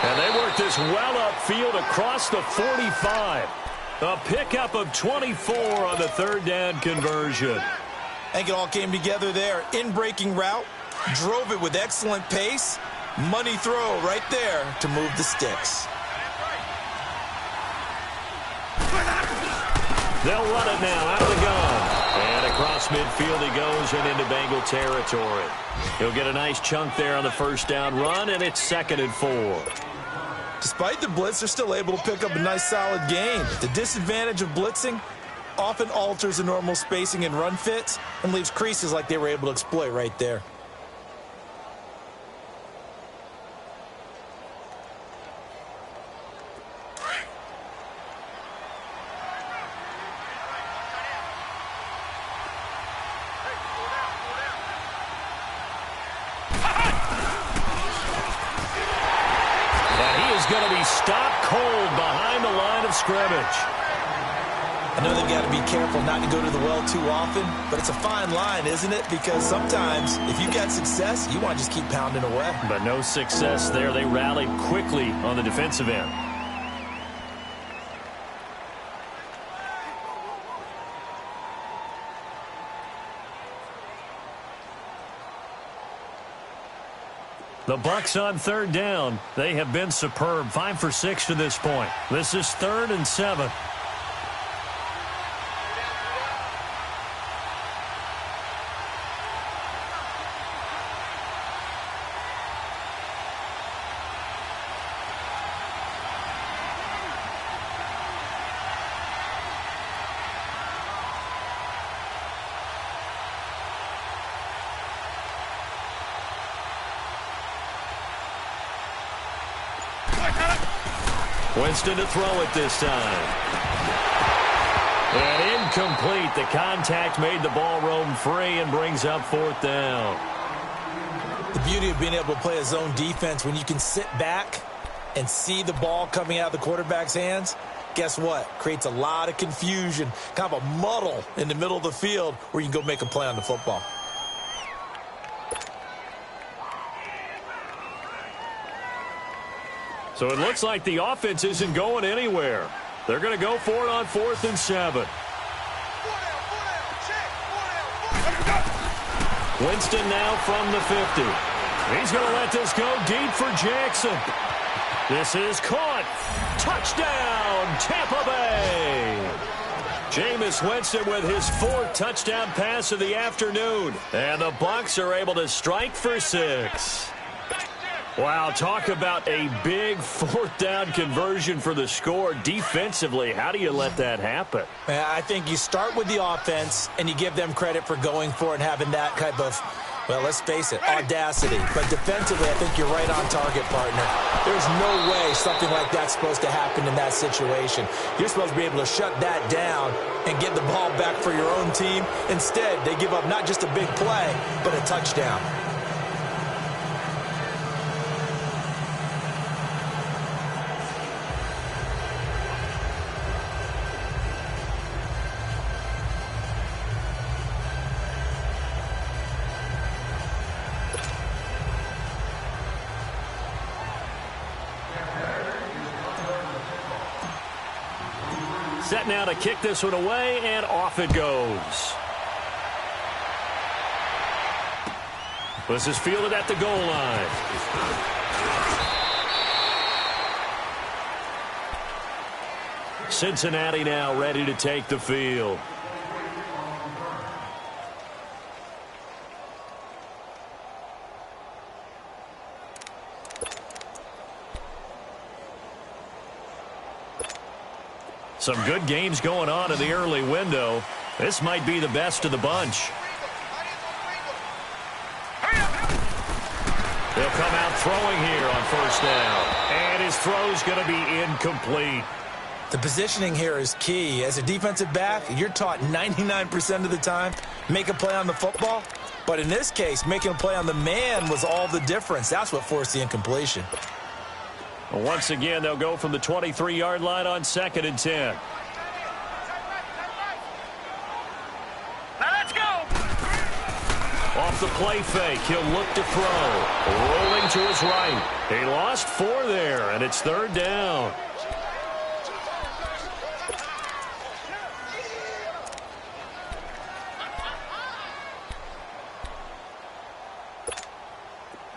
And they work this well upfield across the 45. A pickup of 24 on the 3rd down conversion. I think it all came together there. In-breaking route. Drove it with excellent pace. Money throw right there to move the sticks. They'll run it now out of the gun. And across midfield he goes and into Bengal territory. He'll get a nice chunk there on the 1st down run, and it's 2nd and 4. Despite the blitz, they're still able to pick up a nice solid gain. The disadvantage of blitzing often alters the normal spacing and run fits and leaves creases like they were able to exploit right there. Going to be stopped cold behind the line of scrimmage. I know they've got to be careful not to go to the well too often, but it's a fine line, isn't it? Because sometimes if you've got success, you want to just keep pounding away. But no success there. They rallied quickly on the defensive end. The Bucs on 3rd down. They have been superb. 5 for 6 to this point. This is 3rd and 7. Winston to throw it this time. And incomplete. The contact made the ball roam free and brings up 4th down. The beauty of being able to play a zone defense when you can sit back and see the ball coming out of the quarterback's hands, guess what? Creates a lot of confusion, kind of a muddle in the middle of the field where you can go make a play on the football. So it looks like the offense isn't going anywhere. They're going to go for it on 4th and 7. Winston now from the 50. He's going to let this go deep for Jackson. This is caught. Touchdown, Tampa Bay. Jameis Winston with his 4th touchdown pass of the afternoon. And the Bucs are able to strike for 6. Wow, talk about a big 4th down conversion for the score. Defensively, how do you let that happen? I think you start with the offense, and you give them credit for going for it and having that type of, well, let's face it, audacity. But defensively, I think you're right on target, partner. There's no way something like that's supposed to happen in that situation. You're supposed to be able to shut that down and get the ball back for your own team. Instead, they give up not just a big play, but a touchdown. Set now to kick this one away, and off it goes. This is fielded at the goal line. Cincinnati now ready to take the field. Some good games going on in the early window. This might be the best of the bunch. They'll come out throwing here on 1st down. And his throw's going to be incomplete. The positioning here is key. As a defensive back, you're taught 99% of the time, make a play on the football. But in this case, making a play on the man was all the difference. That's what forced the incompletion. Well, once again, they'll go from the 23-yard line on 2nd and 10. Now let's go. Off the play fake, he'll look to throw. Rolling to his right. He lost 4 there, and it's 3rd down.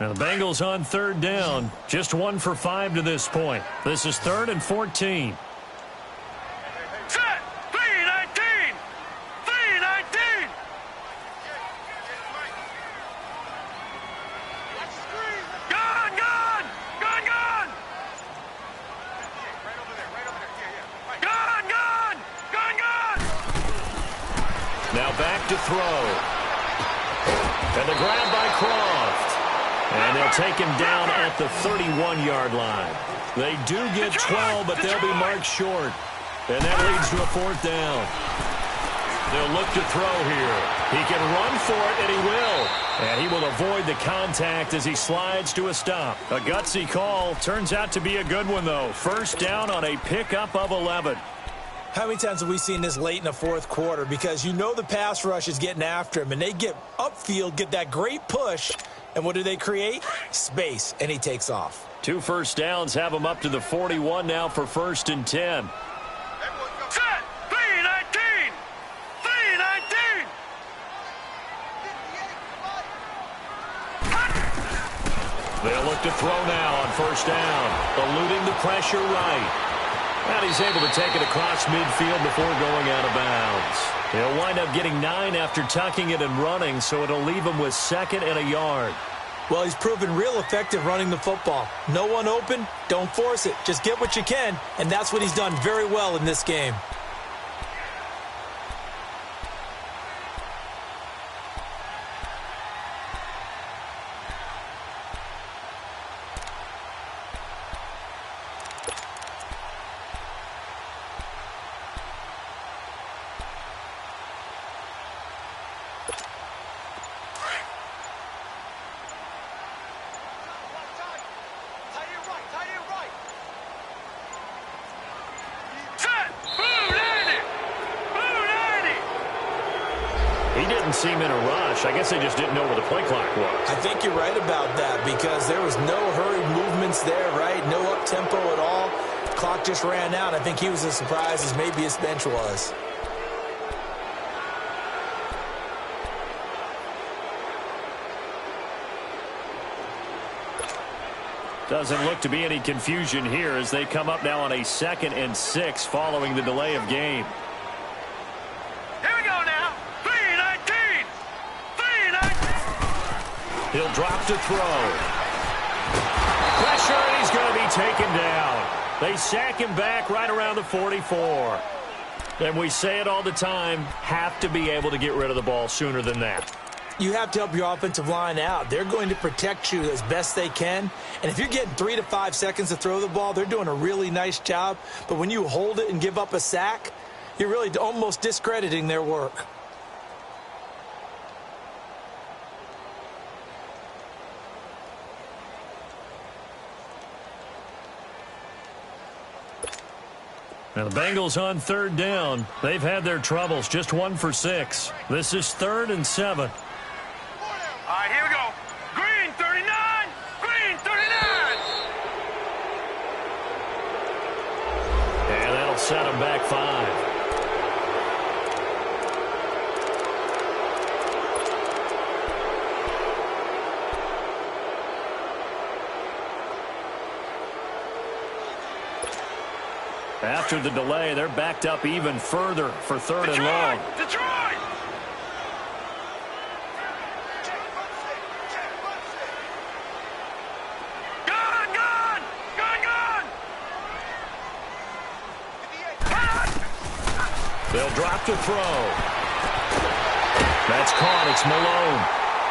Now the Bengals on 3rd down. Just 1 for 5 to this point. This is 3rd and 14. Set. 3-19. 3-19. Gone, gone. Gone, gone. Gone, gone. Gone, gone. Now back to throw. And the grab by Croft. And they'll take him down at the 31-yard line. They do get 12, but they'll be marked short. And that leads to a 4th down. They'll look to throw here. He can run for it, and he will. And he will avoid the contact as he slides to a stop. A gutsy call. Turns out to be a good one, though. 1st down on a pickup of 11. How many times have we seen this late in the 4th quarter? Because you know the pass rush is getting after him, and they get upfield, get that great push, and what do they create? Space, and he takes off. 2 first downs have him up to the 41 now for 1st and 10. Set. 3-19. 3-19. They'll look to throw now on 1st down. Eluding the pressure right. And he's able to take it across midfield before going out of bounds. He'll wind up getting 9 after tucking it and running, so it'll leave him with 2nd and a yard. Well, he's proven real effective running the football. No one open, don't force it. Just get what you can, and that's what he's done very well in this game. He didn't seem in a rush. I guess they just didn't know where the play clock was. I think you're right about that because there was no hurried movements there, right? No up-tempo at all. Clock just ran out. I think he was as surprised as maybe his bench was. Doesn't look to be any confusion here as they come up now on a 2nd and 6 following the delay of game. Here we go now. 3-19. 3-19. He'll drop to throw. Pressure, and he's going to be taken down. They sack him back right around the 44. And we say it all the time, have to be able to get rid of the ball sooner than that. You have to help your offensive line out. They're going to protect you as best they can. And if you're getting 3 to 5 seconds to throw the ball, they're doing a really nice job. But when you hold it and give up a sack, you're really almost discrediting their work. Now the Bengals on 3rd down. They've had their troubles, just 1 for 6. This is 3rd and 7. All right, here we go. Green 39. Green 39. And that'll set him back 5. After the delay, they're backed up even further for 3rd and long. Detroit! They'll drop to throw. That's caught. It's Malone.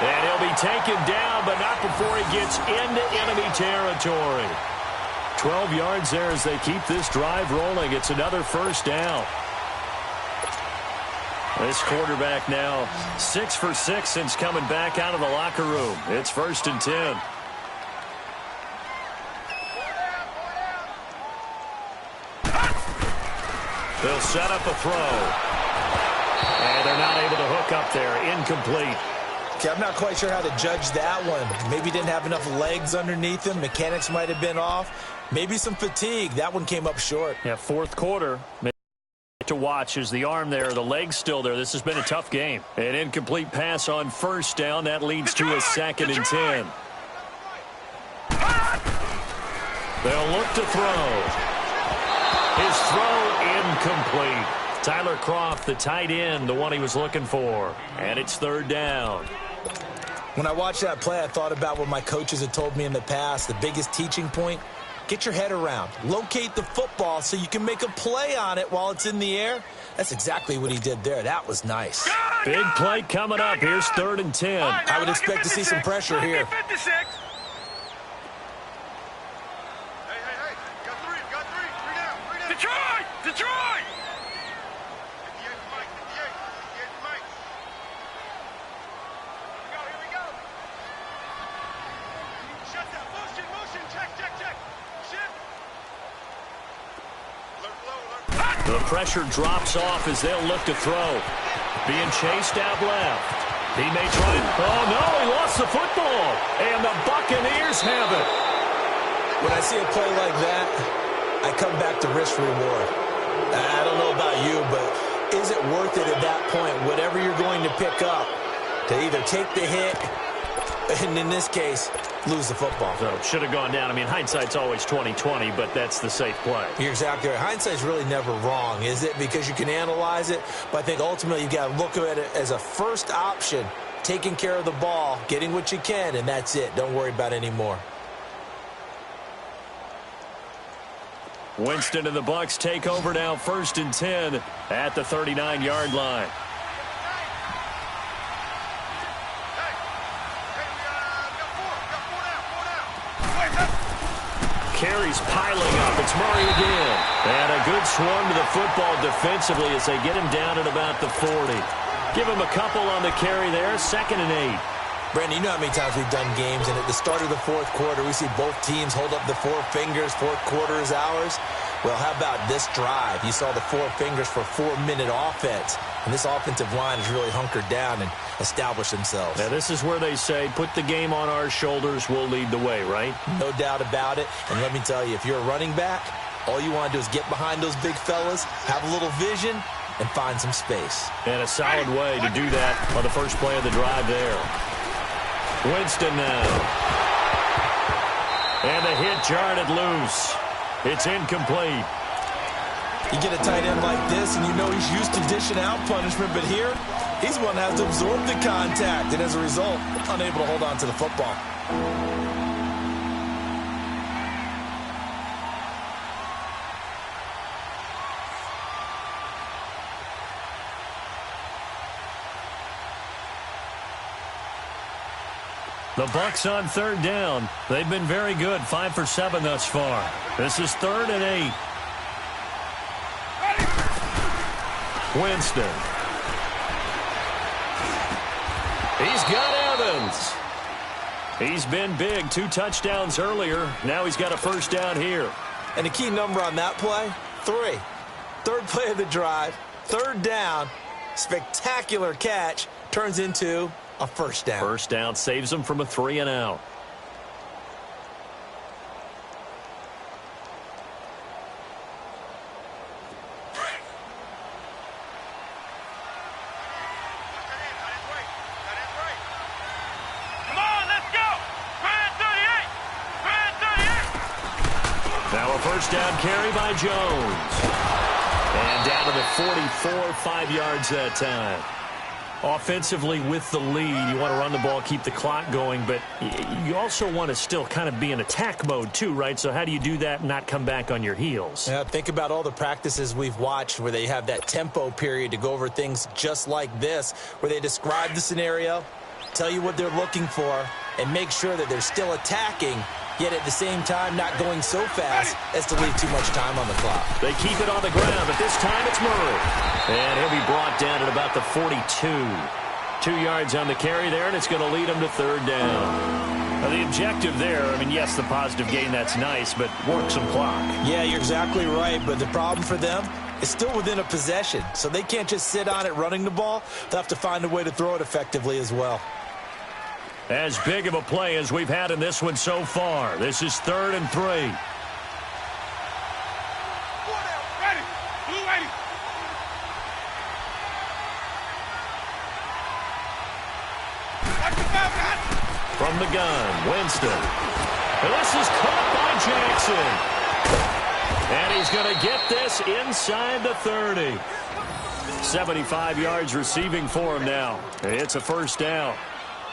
And he'll be taken down, but not before he gets into enemy territory. 12 yards there as they keep this drive rolling. It's another 1st down. This quarterback now 6 for 6 since coming back out of the locker room. It's 1st and 10. They'll set up a throw. And they're not able to hook up there. Incomplete. Okay, I'm not quite sure how to judge that one. Maybe didn't have enough legs underneath him. Mechanics might have been off. Maybe some fatigue. That one came up short. Yeah, 4th quarter. To watch is the arm there, the legs still there. This has been a tough game. An incomplete pass on 1st down. That leads to a 2nd and 10. They'll look to throw. His throw incomplete. Tyler Kroft, the tight end, the one he was looking for. And it's 3rd down. When I watched that play, I thought about what my coaches had told me in the past. The biggest teaching point, get your head around. Locate the football so you can make a play on it while it's in the air. That's exactly what he did there. That was nice. Big play coming up. Here's 3rd and 10. I would expect to see some pressure here. 56. Detroit! Detroit! Here we go. Shut that. Motion. Check. Shift. The pressure drops off as they'll look to throw. Being chased out left. He may try. Oh, no, he lost the football. And the Buccaneers have it. When I see a play like that, I come back to risk reward. I don't know about you, but is it worth it at that point, whatever you're going to pick up, to either take the hit, and in this case, lose the football? So should have gone down. I mean, hindsight's always 20/20, but that's the safe play. You're exactly right. Hindsight's really never wrong, is it? Because you can analyze it, but I think ultimately you got to look at it as a first option, taking care of the ball, getting what you can, and that's it. Don't worry about any more. Winston and the Bucs take over now, 1st and 10 at the 39-yard line. Carries piling up. It's Murray again. And a good swarm to the football defensively as they get him down at about the 40. Give him a couple on the carry there, 2nd and 8. Brandon, you know how many times we've done games, and at the start of the fourth quarter, we see both teams hold up the 4 fingers, fourth quarter is ours. Well, how about this drive? You saw the 4 fingers for 4-minute offense, and this offensive line has really hunkered down and established themselves. Now, this is where they say, put the game on our shoulders, we'll lead the way, right? No doubt about it, and let me tell you, if you're a running back, all you want to do is get behind those big fellas, have a little vision, and find some space. And a solid way to do that on the first play of the drive there. Winston now. And the hit jarred it loose. It's incomplete. You get a tight end like this, and you know he's used to dishing out punishment, but here, he's one that has to absorb the contact, and as a result, unable to hold on to the football. The Bucs on 3rd down. They've been very good, 5 for 7 thus far. This is 3rd and 8. Winston. He's got Evans. He's been big, 2 touchdowns earlier. Now he's got a first down here. And the key number on that play, 3. 3rd play of the drive, 3rd down, spectacular catch, turns into a first down. First down saves him from a 3 and out. Come on, let's go. Grand 38. Grand 38. Now a first down carry by Jones. And down to the 44, 5 yards that time. Offensively with the lead, you want to run the ball, keep the clock going, but you also want to still kind of be in attack mode too, right? So how do you do that and not come back on your heels? Yeah, think about all the practices we've watched where they have that tempo period to go over things just like this, where they describe the scenario, tell you what they're looking for, and make sure that they're still attacking, yet at the same time not going so fast as to leave too much time on the clock. They keep it on the ground, but this time it's Murray. And he'll be brought down at about the 42. 2 yards on the carry there, and it's going to lead him to 3rd down. Now, the objective there, I mean, yes, the positive gain, that's nice, but work some clock. Yeah, you're exactly right, but the problem for them is still within a possession, so they can't just sit on it running the ball. They'll have to find a way to throw it effectively as well. As big of a play as we've had in this one so far. This is 3rd and 3. Ready. Blue ready. Watch the ball, guys. From the gun, Winston. And this is caught by Jackson. And he's going to get this inside the 30. 75 yards receiving for him now. It's a first down.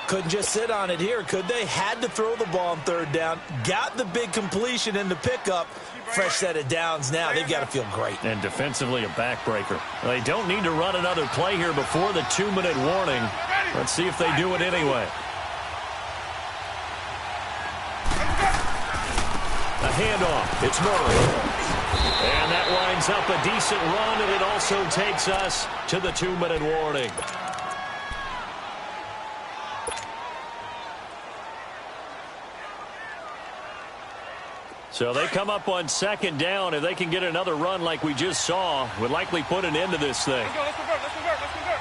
Couldn't just sit on it here, could they? Had to throw the ball on 3rd down. Got the big completion in the pickup. Fresh set of downs now. They've got to feel great. And defensively a backbreaker. They don't need to run another play here before the 2-minute warning. Let's see if they do it anyway. A handoff. It's Murray. And that lines up a decent run, and it also takes us to the 2-minute warning. So they come up on 2nd down. If they can get another run like we just saw, would likely put an end to this thing. Let's go, let's convert, let's convert, let's convert.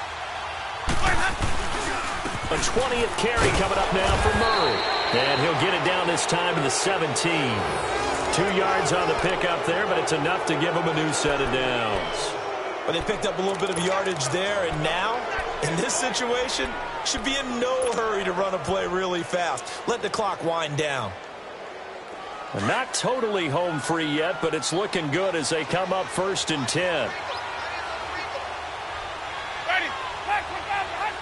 A 20th carry coming up now for Murray. And he'll get it down this time to the 17. 2 yards on the pickup there, but it's enough to give him a new set of downs. But they picked up a little bit of yardage there, and now, in this situation, should be in no hurry to run a play really fast. Let the clock wind down. Not totally home free yet, but it's looking good as they come up 1st and 10. Ready. Back, back, back.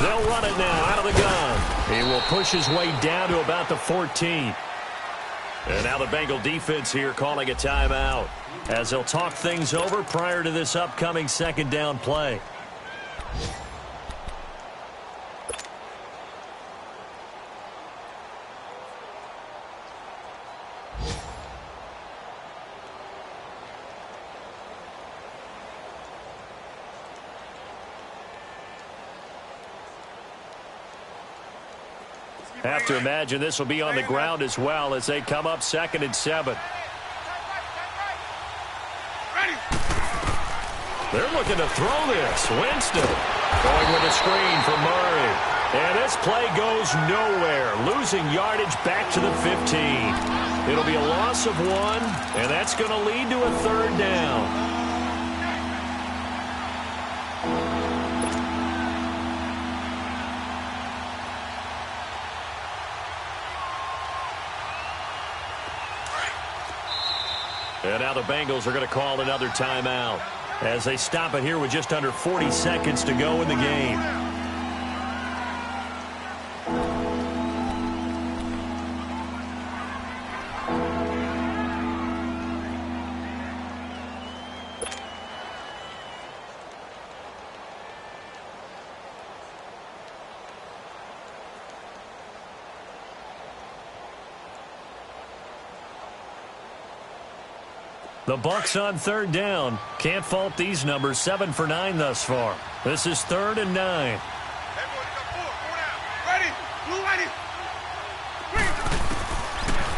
They'll run it now out of the gun. He will push his way down to about the 14. And now the Bengal defense here calling a timeout as they'll talk things over prior to this upcoming second down play. Have to imagine this will be on the ground as well as they come up 2nd and 7. They're looking to throw this. Winston going with a screen for Murray. And this play goes nowhere. Losing yardage back to the 15. It'll be a loss of 1, and that's going to lead to a 3rd down. And now the Bengals are going to call another timeout as they stop it here with just under 40 seconds to go in the game. The Bucs on 3rd down. Can't fault these numbers. 7 for 9 thus far. This is 3rd and 9.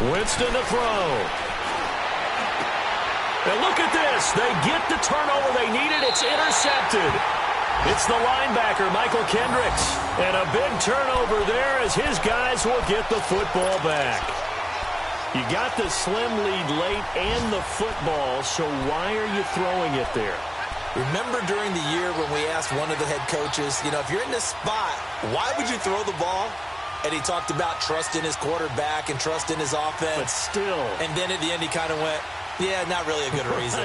Winston to throw. And look at this. They get the turnover they needed. It's intercepted. It's the linebacker, Michael Kendricks. And a big turnover there as his guys will get the football back. You got the slim lead late and the football, so why are you throwing it there? Remember during the year when we asked one of the head coaches, if you're in this spot, why would you throw the ball? And he talked about trust in his quarterback and trust in his offense. But still. And then at the end he kind of went, yeah, not really a good reason.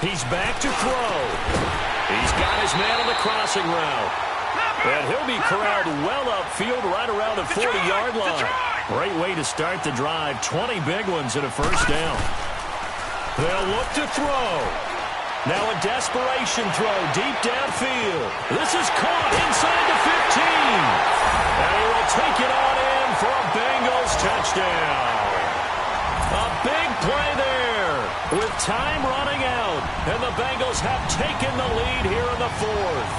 He's back to throw. He's got his man on the crossing route. And he'll be corralled well upfield right around the 40-yard line. Great way to start the drive. 20 big ones and a first down. They'll look to throw. Now a desperation throw deep downfield. This is caught inside the 15. And he will take it on in for a Bengals touchdown. A big play there with time running out. And the Bengals have taken the lead here in the 4th.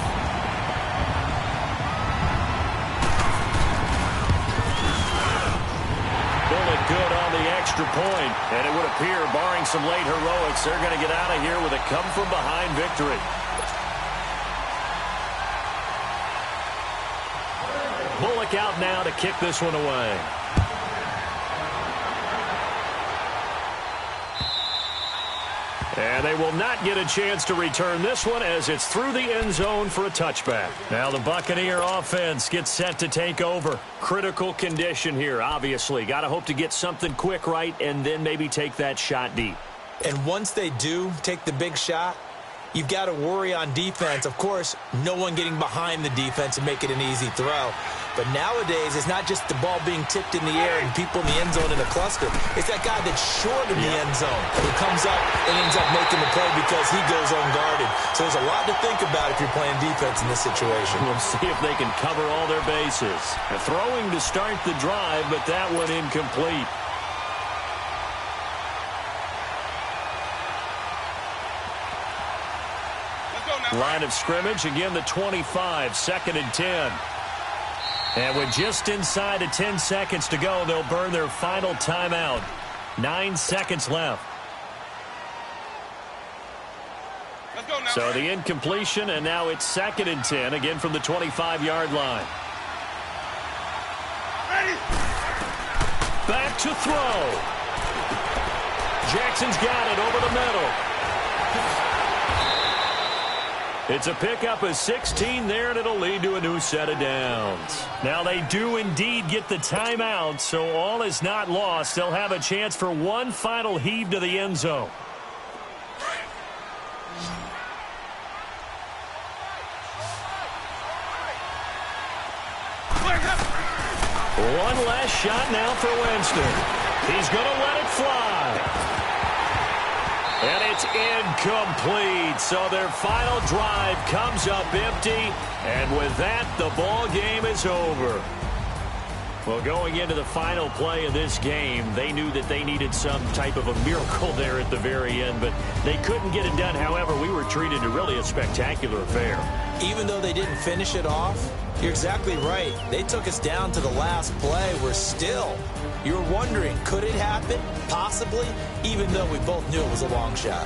Bullet good on the extra point. And it would appear, barring some late heroics, they're going to get out of here with a come-from-behind victory. Bullock out now to kick this one away. And they will not get a chance to return this one as it's through the end zone for a touchback. Now the Buccaneer offense gets set to take over. Critical condition here, obviously. Got to hope to get something quick right and then maybe take that shot deep. And once they do take the big shot, you've got to worry on defense. Of course, no one getting behind the defense and make it an easy throw. But nowadays, it's not just the ball being tipped in the air and people in the end zone in a cluster. It's that guy that's short in the end zone who comes up and ends up making the play because he goes unguarded. So there's a lot to think about if you're playing defense in this situation. We'll see if they can cover all their bases. Throwing to start the drive, but that one incomplete. Line of scrimmage, again the 25, 2nd and 10. And with just inside of 10 seconds to go, they'll burn their final timeout. 9 seconds left. Let's go now. So the incompletion, and now it's 2nd and 10, again from the 25-yard line. Ready. Back to throw. Jackson's got it over the middle. It's a pickup of 16 there, and it'll lead to a new set of downs. Now, they do indeed get the timeout, so all is not lost. They'll have a chance for one final heave to the end zone. One last shot now for Winston. He's going to let it fly. And it's incomplete. So their final drive comes up empty. And with that, the ball game is over. Well, going into the final play of this game, they knew that they needed some type of a miracle there at the very end, but they couldn't get it done. However, we were treated to really a spectacular affair. Even though they didn't finish it off, you're exactly right. They took us down to the last play. We're still, you were wondering, could it happen? Possibly, even though we both knew it was a long shot.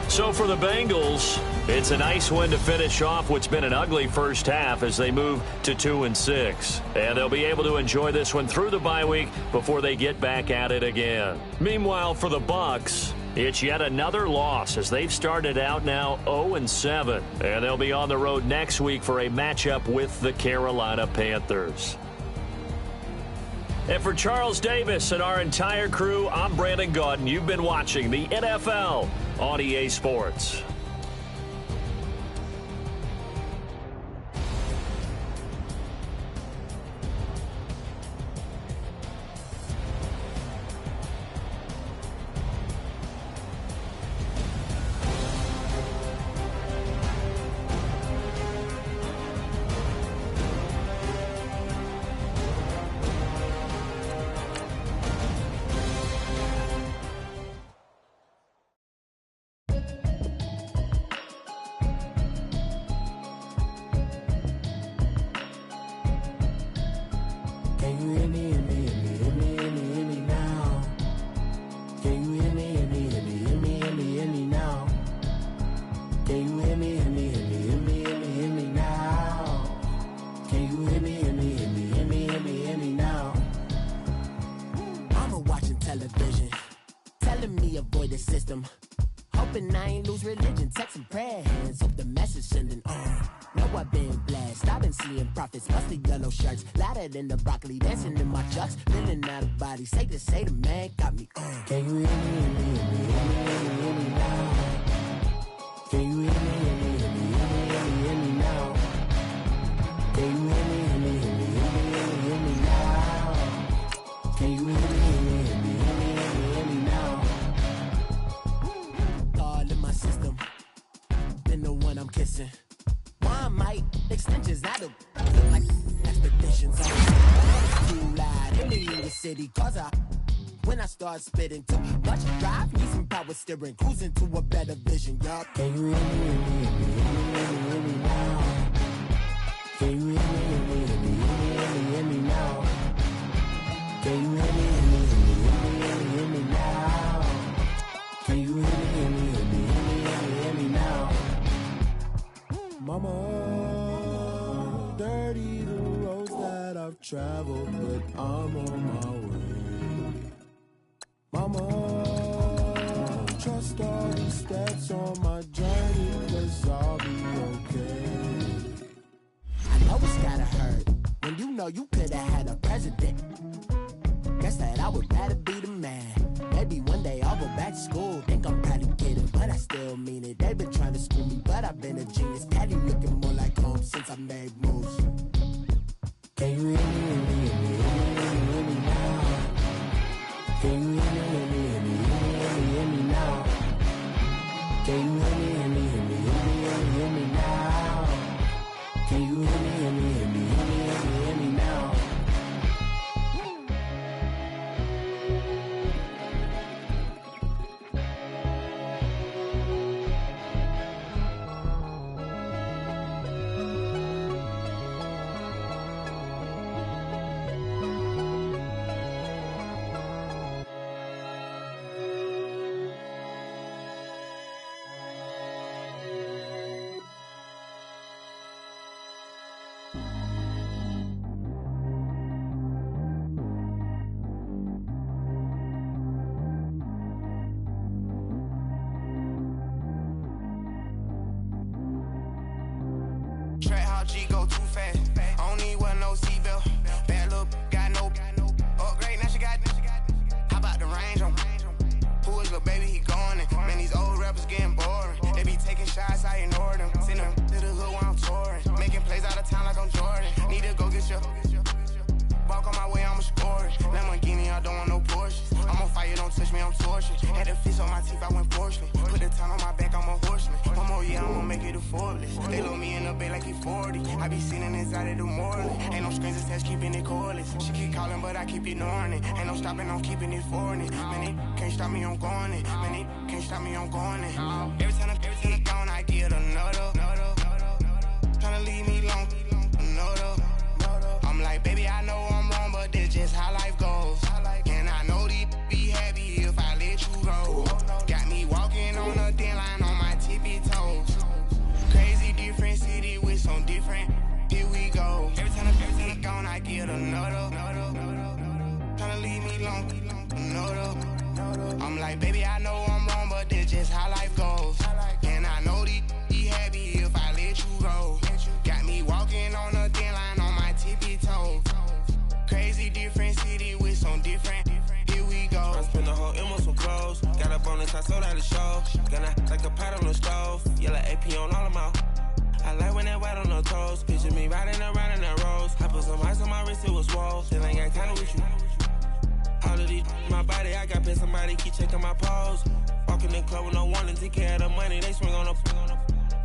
So for the Bengals, it's a nice win to finish off what's been an ugly first half as they move to 2-6. And they'll be able to enjoy this one through the bye week before they get back at it again. Meanwhile, for the Bucs, it's yet another loss as they've started out now 0-7. And they'll be on the road next week for a matchup with the Carolina Panthers. And for Charles Davis and our entire crew, I'm Brandon Gaudin. You've been watching the NFL on EA Sports. Hoping I ain't lose religion, text and prayer hands, hope the message sending on. Know I've been blessed, I've been seeing prophets, mustard yellow shirts, louder than the broccoli, dancing in my chucks, feeling out of body, say the man got me on. Can you hear me, hear me now? Can you hear me now? Can you hear me now? Can you hear me now? All in my system, been the one I'm kissing. Why might extensions out of like expeditions on too loud in the city, cause when I start spitting too much drive, need some power steering, cruising to a better vision, y'all. Can you hear me now? Can you hear me now? Can you hear me now? Can you hear me now? Mama, dirty the roads that I've traveled, but I'm on my way. Mama, trust all these steps on my journey, 'cause I'll be okay. I know it's gotta hurt when you know you could've had a president. Guess that I would rather be the man. Maybe one day I'll go back to school. Think I'm probably kidding, but I still mean it. They've been trying to school me, but I've been a genius. Daddy looking more like home since I made moves. Can you hear me now? Can you hear me now? Can you hear me now? Can you hear me now? G go too fast. I don't need wear no seatbelt. Bad little got no upgrade. Now she got. How about the range on? Who is little baby? He going in. Man, these old rappers getting boring. They be taking shots, I ignore them. Send them to the hood while I'm touring. Making plays out of town like I'm Jordan. Need to go get your. Walk on my way, I'ma score it. Lamborghini, I don't want no Porsches. I'm on fire, don't touch me, I'm tortured. Had the fist on my teeth, I went porcelain. Put the time on my back, I'm a horseman. One more year, I'ma make it a Forbes. They load me in the bay like he 40. I be sitting inside of the morning. Ain't no screens attached, keeping it cordless. She keep calling, but I keep ignoring it. Ain't no stopping, I'm keeping it foreign. Man, they can't stop me, I'm going it. Man, they can't stop me, I'm going it. Every time I'm gone, I get another. Tryna leave me long, another. I'm like, baby, I know I'm wrong, but this just how life goes. And I know these be happy if I let you go. Got me walking on a thin line on my tippy toes. Crazy different city with some different. Here we go. Every time I'm gone, I get another. Tryna leave me long, another. I'm like, baby, I know I'm wrong, but this just how life goes. And I know these be happy if I let you go. Got me walking on a thin line on my tippy toes. Crazy different city with some different. Here we go. I spent the whole M on some clothes. Got up on this, I sold out the show. Gonna like a pot on the stove. Yellow AP on all of my. I like when that white on the toes. Picture me riding around in that rose. I put some ice on my wrist, it was swole. Still ain't got time with you. All of these my body, I got paid somebody keep checking my pose. Walking in the club with no warning, take care of the money. They swing on the.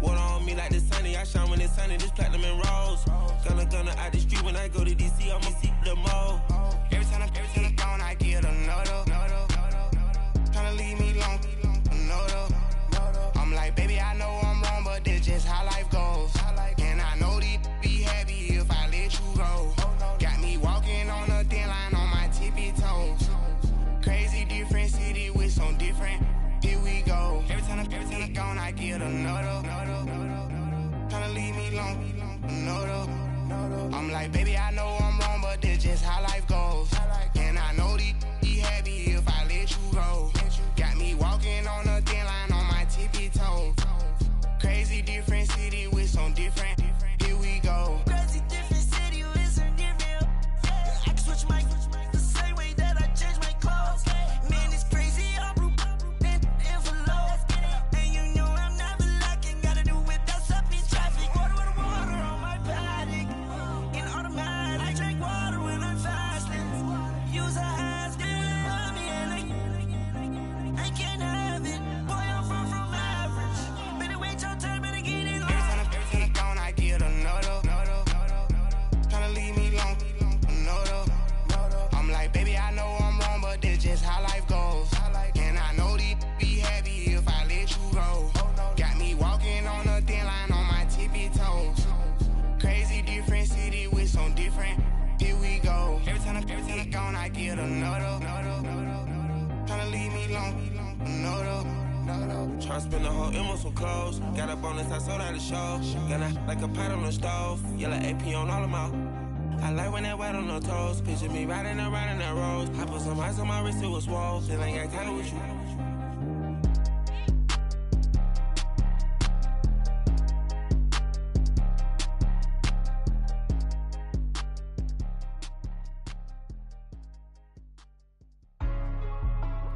Water on me like the sunny, I shine when it's sunny, this platinum and rose. Gonna out the street when I go to DC, I'ma see the mo. Every time I'm gone, I get another. Tryna leave me long, another. I'm like, baby, I know I'm wrong, but this just how life goes. And I know these be happy if I let you go. Got me walking on a thin line on my tippy toes. Crazy different city with some different. Here we go. Every time I'm gone, I get another. Tryna leave me long, another. I'm like, baby, I know I'm wrong, but this just how life goes. And I know these be happy if I let you go. Got me walking on a thin line on my tippy toes. Crazy different city with some different. Here we go. Crazy different city with some different. I can switch my the same way that I change my clothes. Man, it's crazy. I'm how life goes. And I know these be happy if I let you go. Got me walking on a thin line on my tippy toes. Crazy different city with some different. Here we go. Every time I'm gone, I get another. Tryna leave me long, another. Tryna spend the whole M on some clothes. Got up on this, I sold out the show. Gonna like a pot on the stove. Yellow AP on all of my. I like when that white on the toes. Picture me riding around in that rose. I put some ice on my wrist, it was swole. Still ain't got time with you.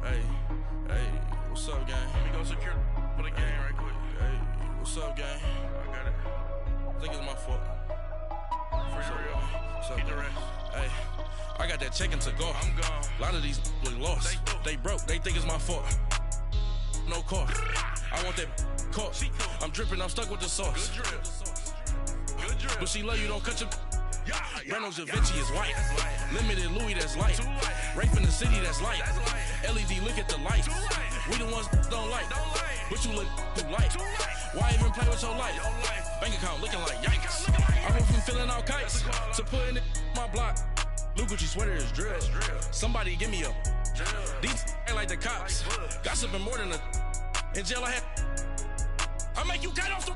Hey, what's up, gang? Let me go secure for the game right quick. Hey, what's up, gang? I got it. I think it's my fault. For real. Keep the rest. Hey, I got that chicken to go. I'm gone. A lot of these look lost. They broke. They think it's my fault. No car. I want that cost. I'm dripping. I'm stuck with the sauce. Good drip. But she love you. Don't cut your. Reynolds Da Vinci is white. Limited Louis, that's light. Rape in the city, that's light. LED, look at the lights. We the ones don't like. But you look too light. Why even play with your life? Bank account looking like yikes. I went from filling out kites to putting it in my block. Blue Gucci sweater is drill. Somebody give me a. These ain't like the cops. Gossiping more than a. In jail I had. I make you cut off the.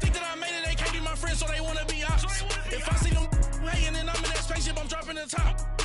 Think that I made it, they can't be my friends, so they wanna be ops. If I see them hating and I'm in that spaceship, I'm dropping the top.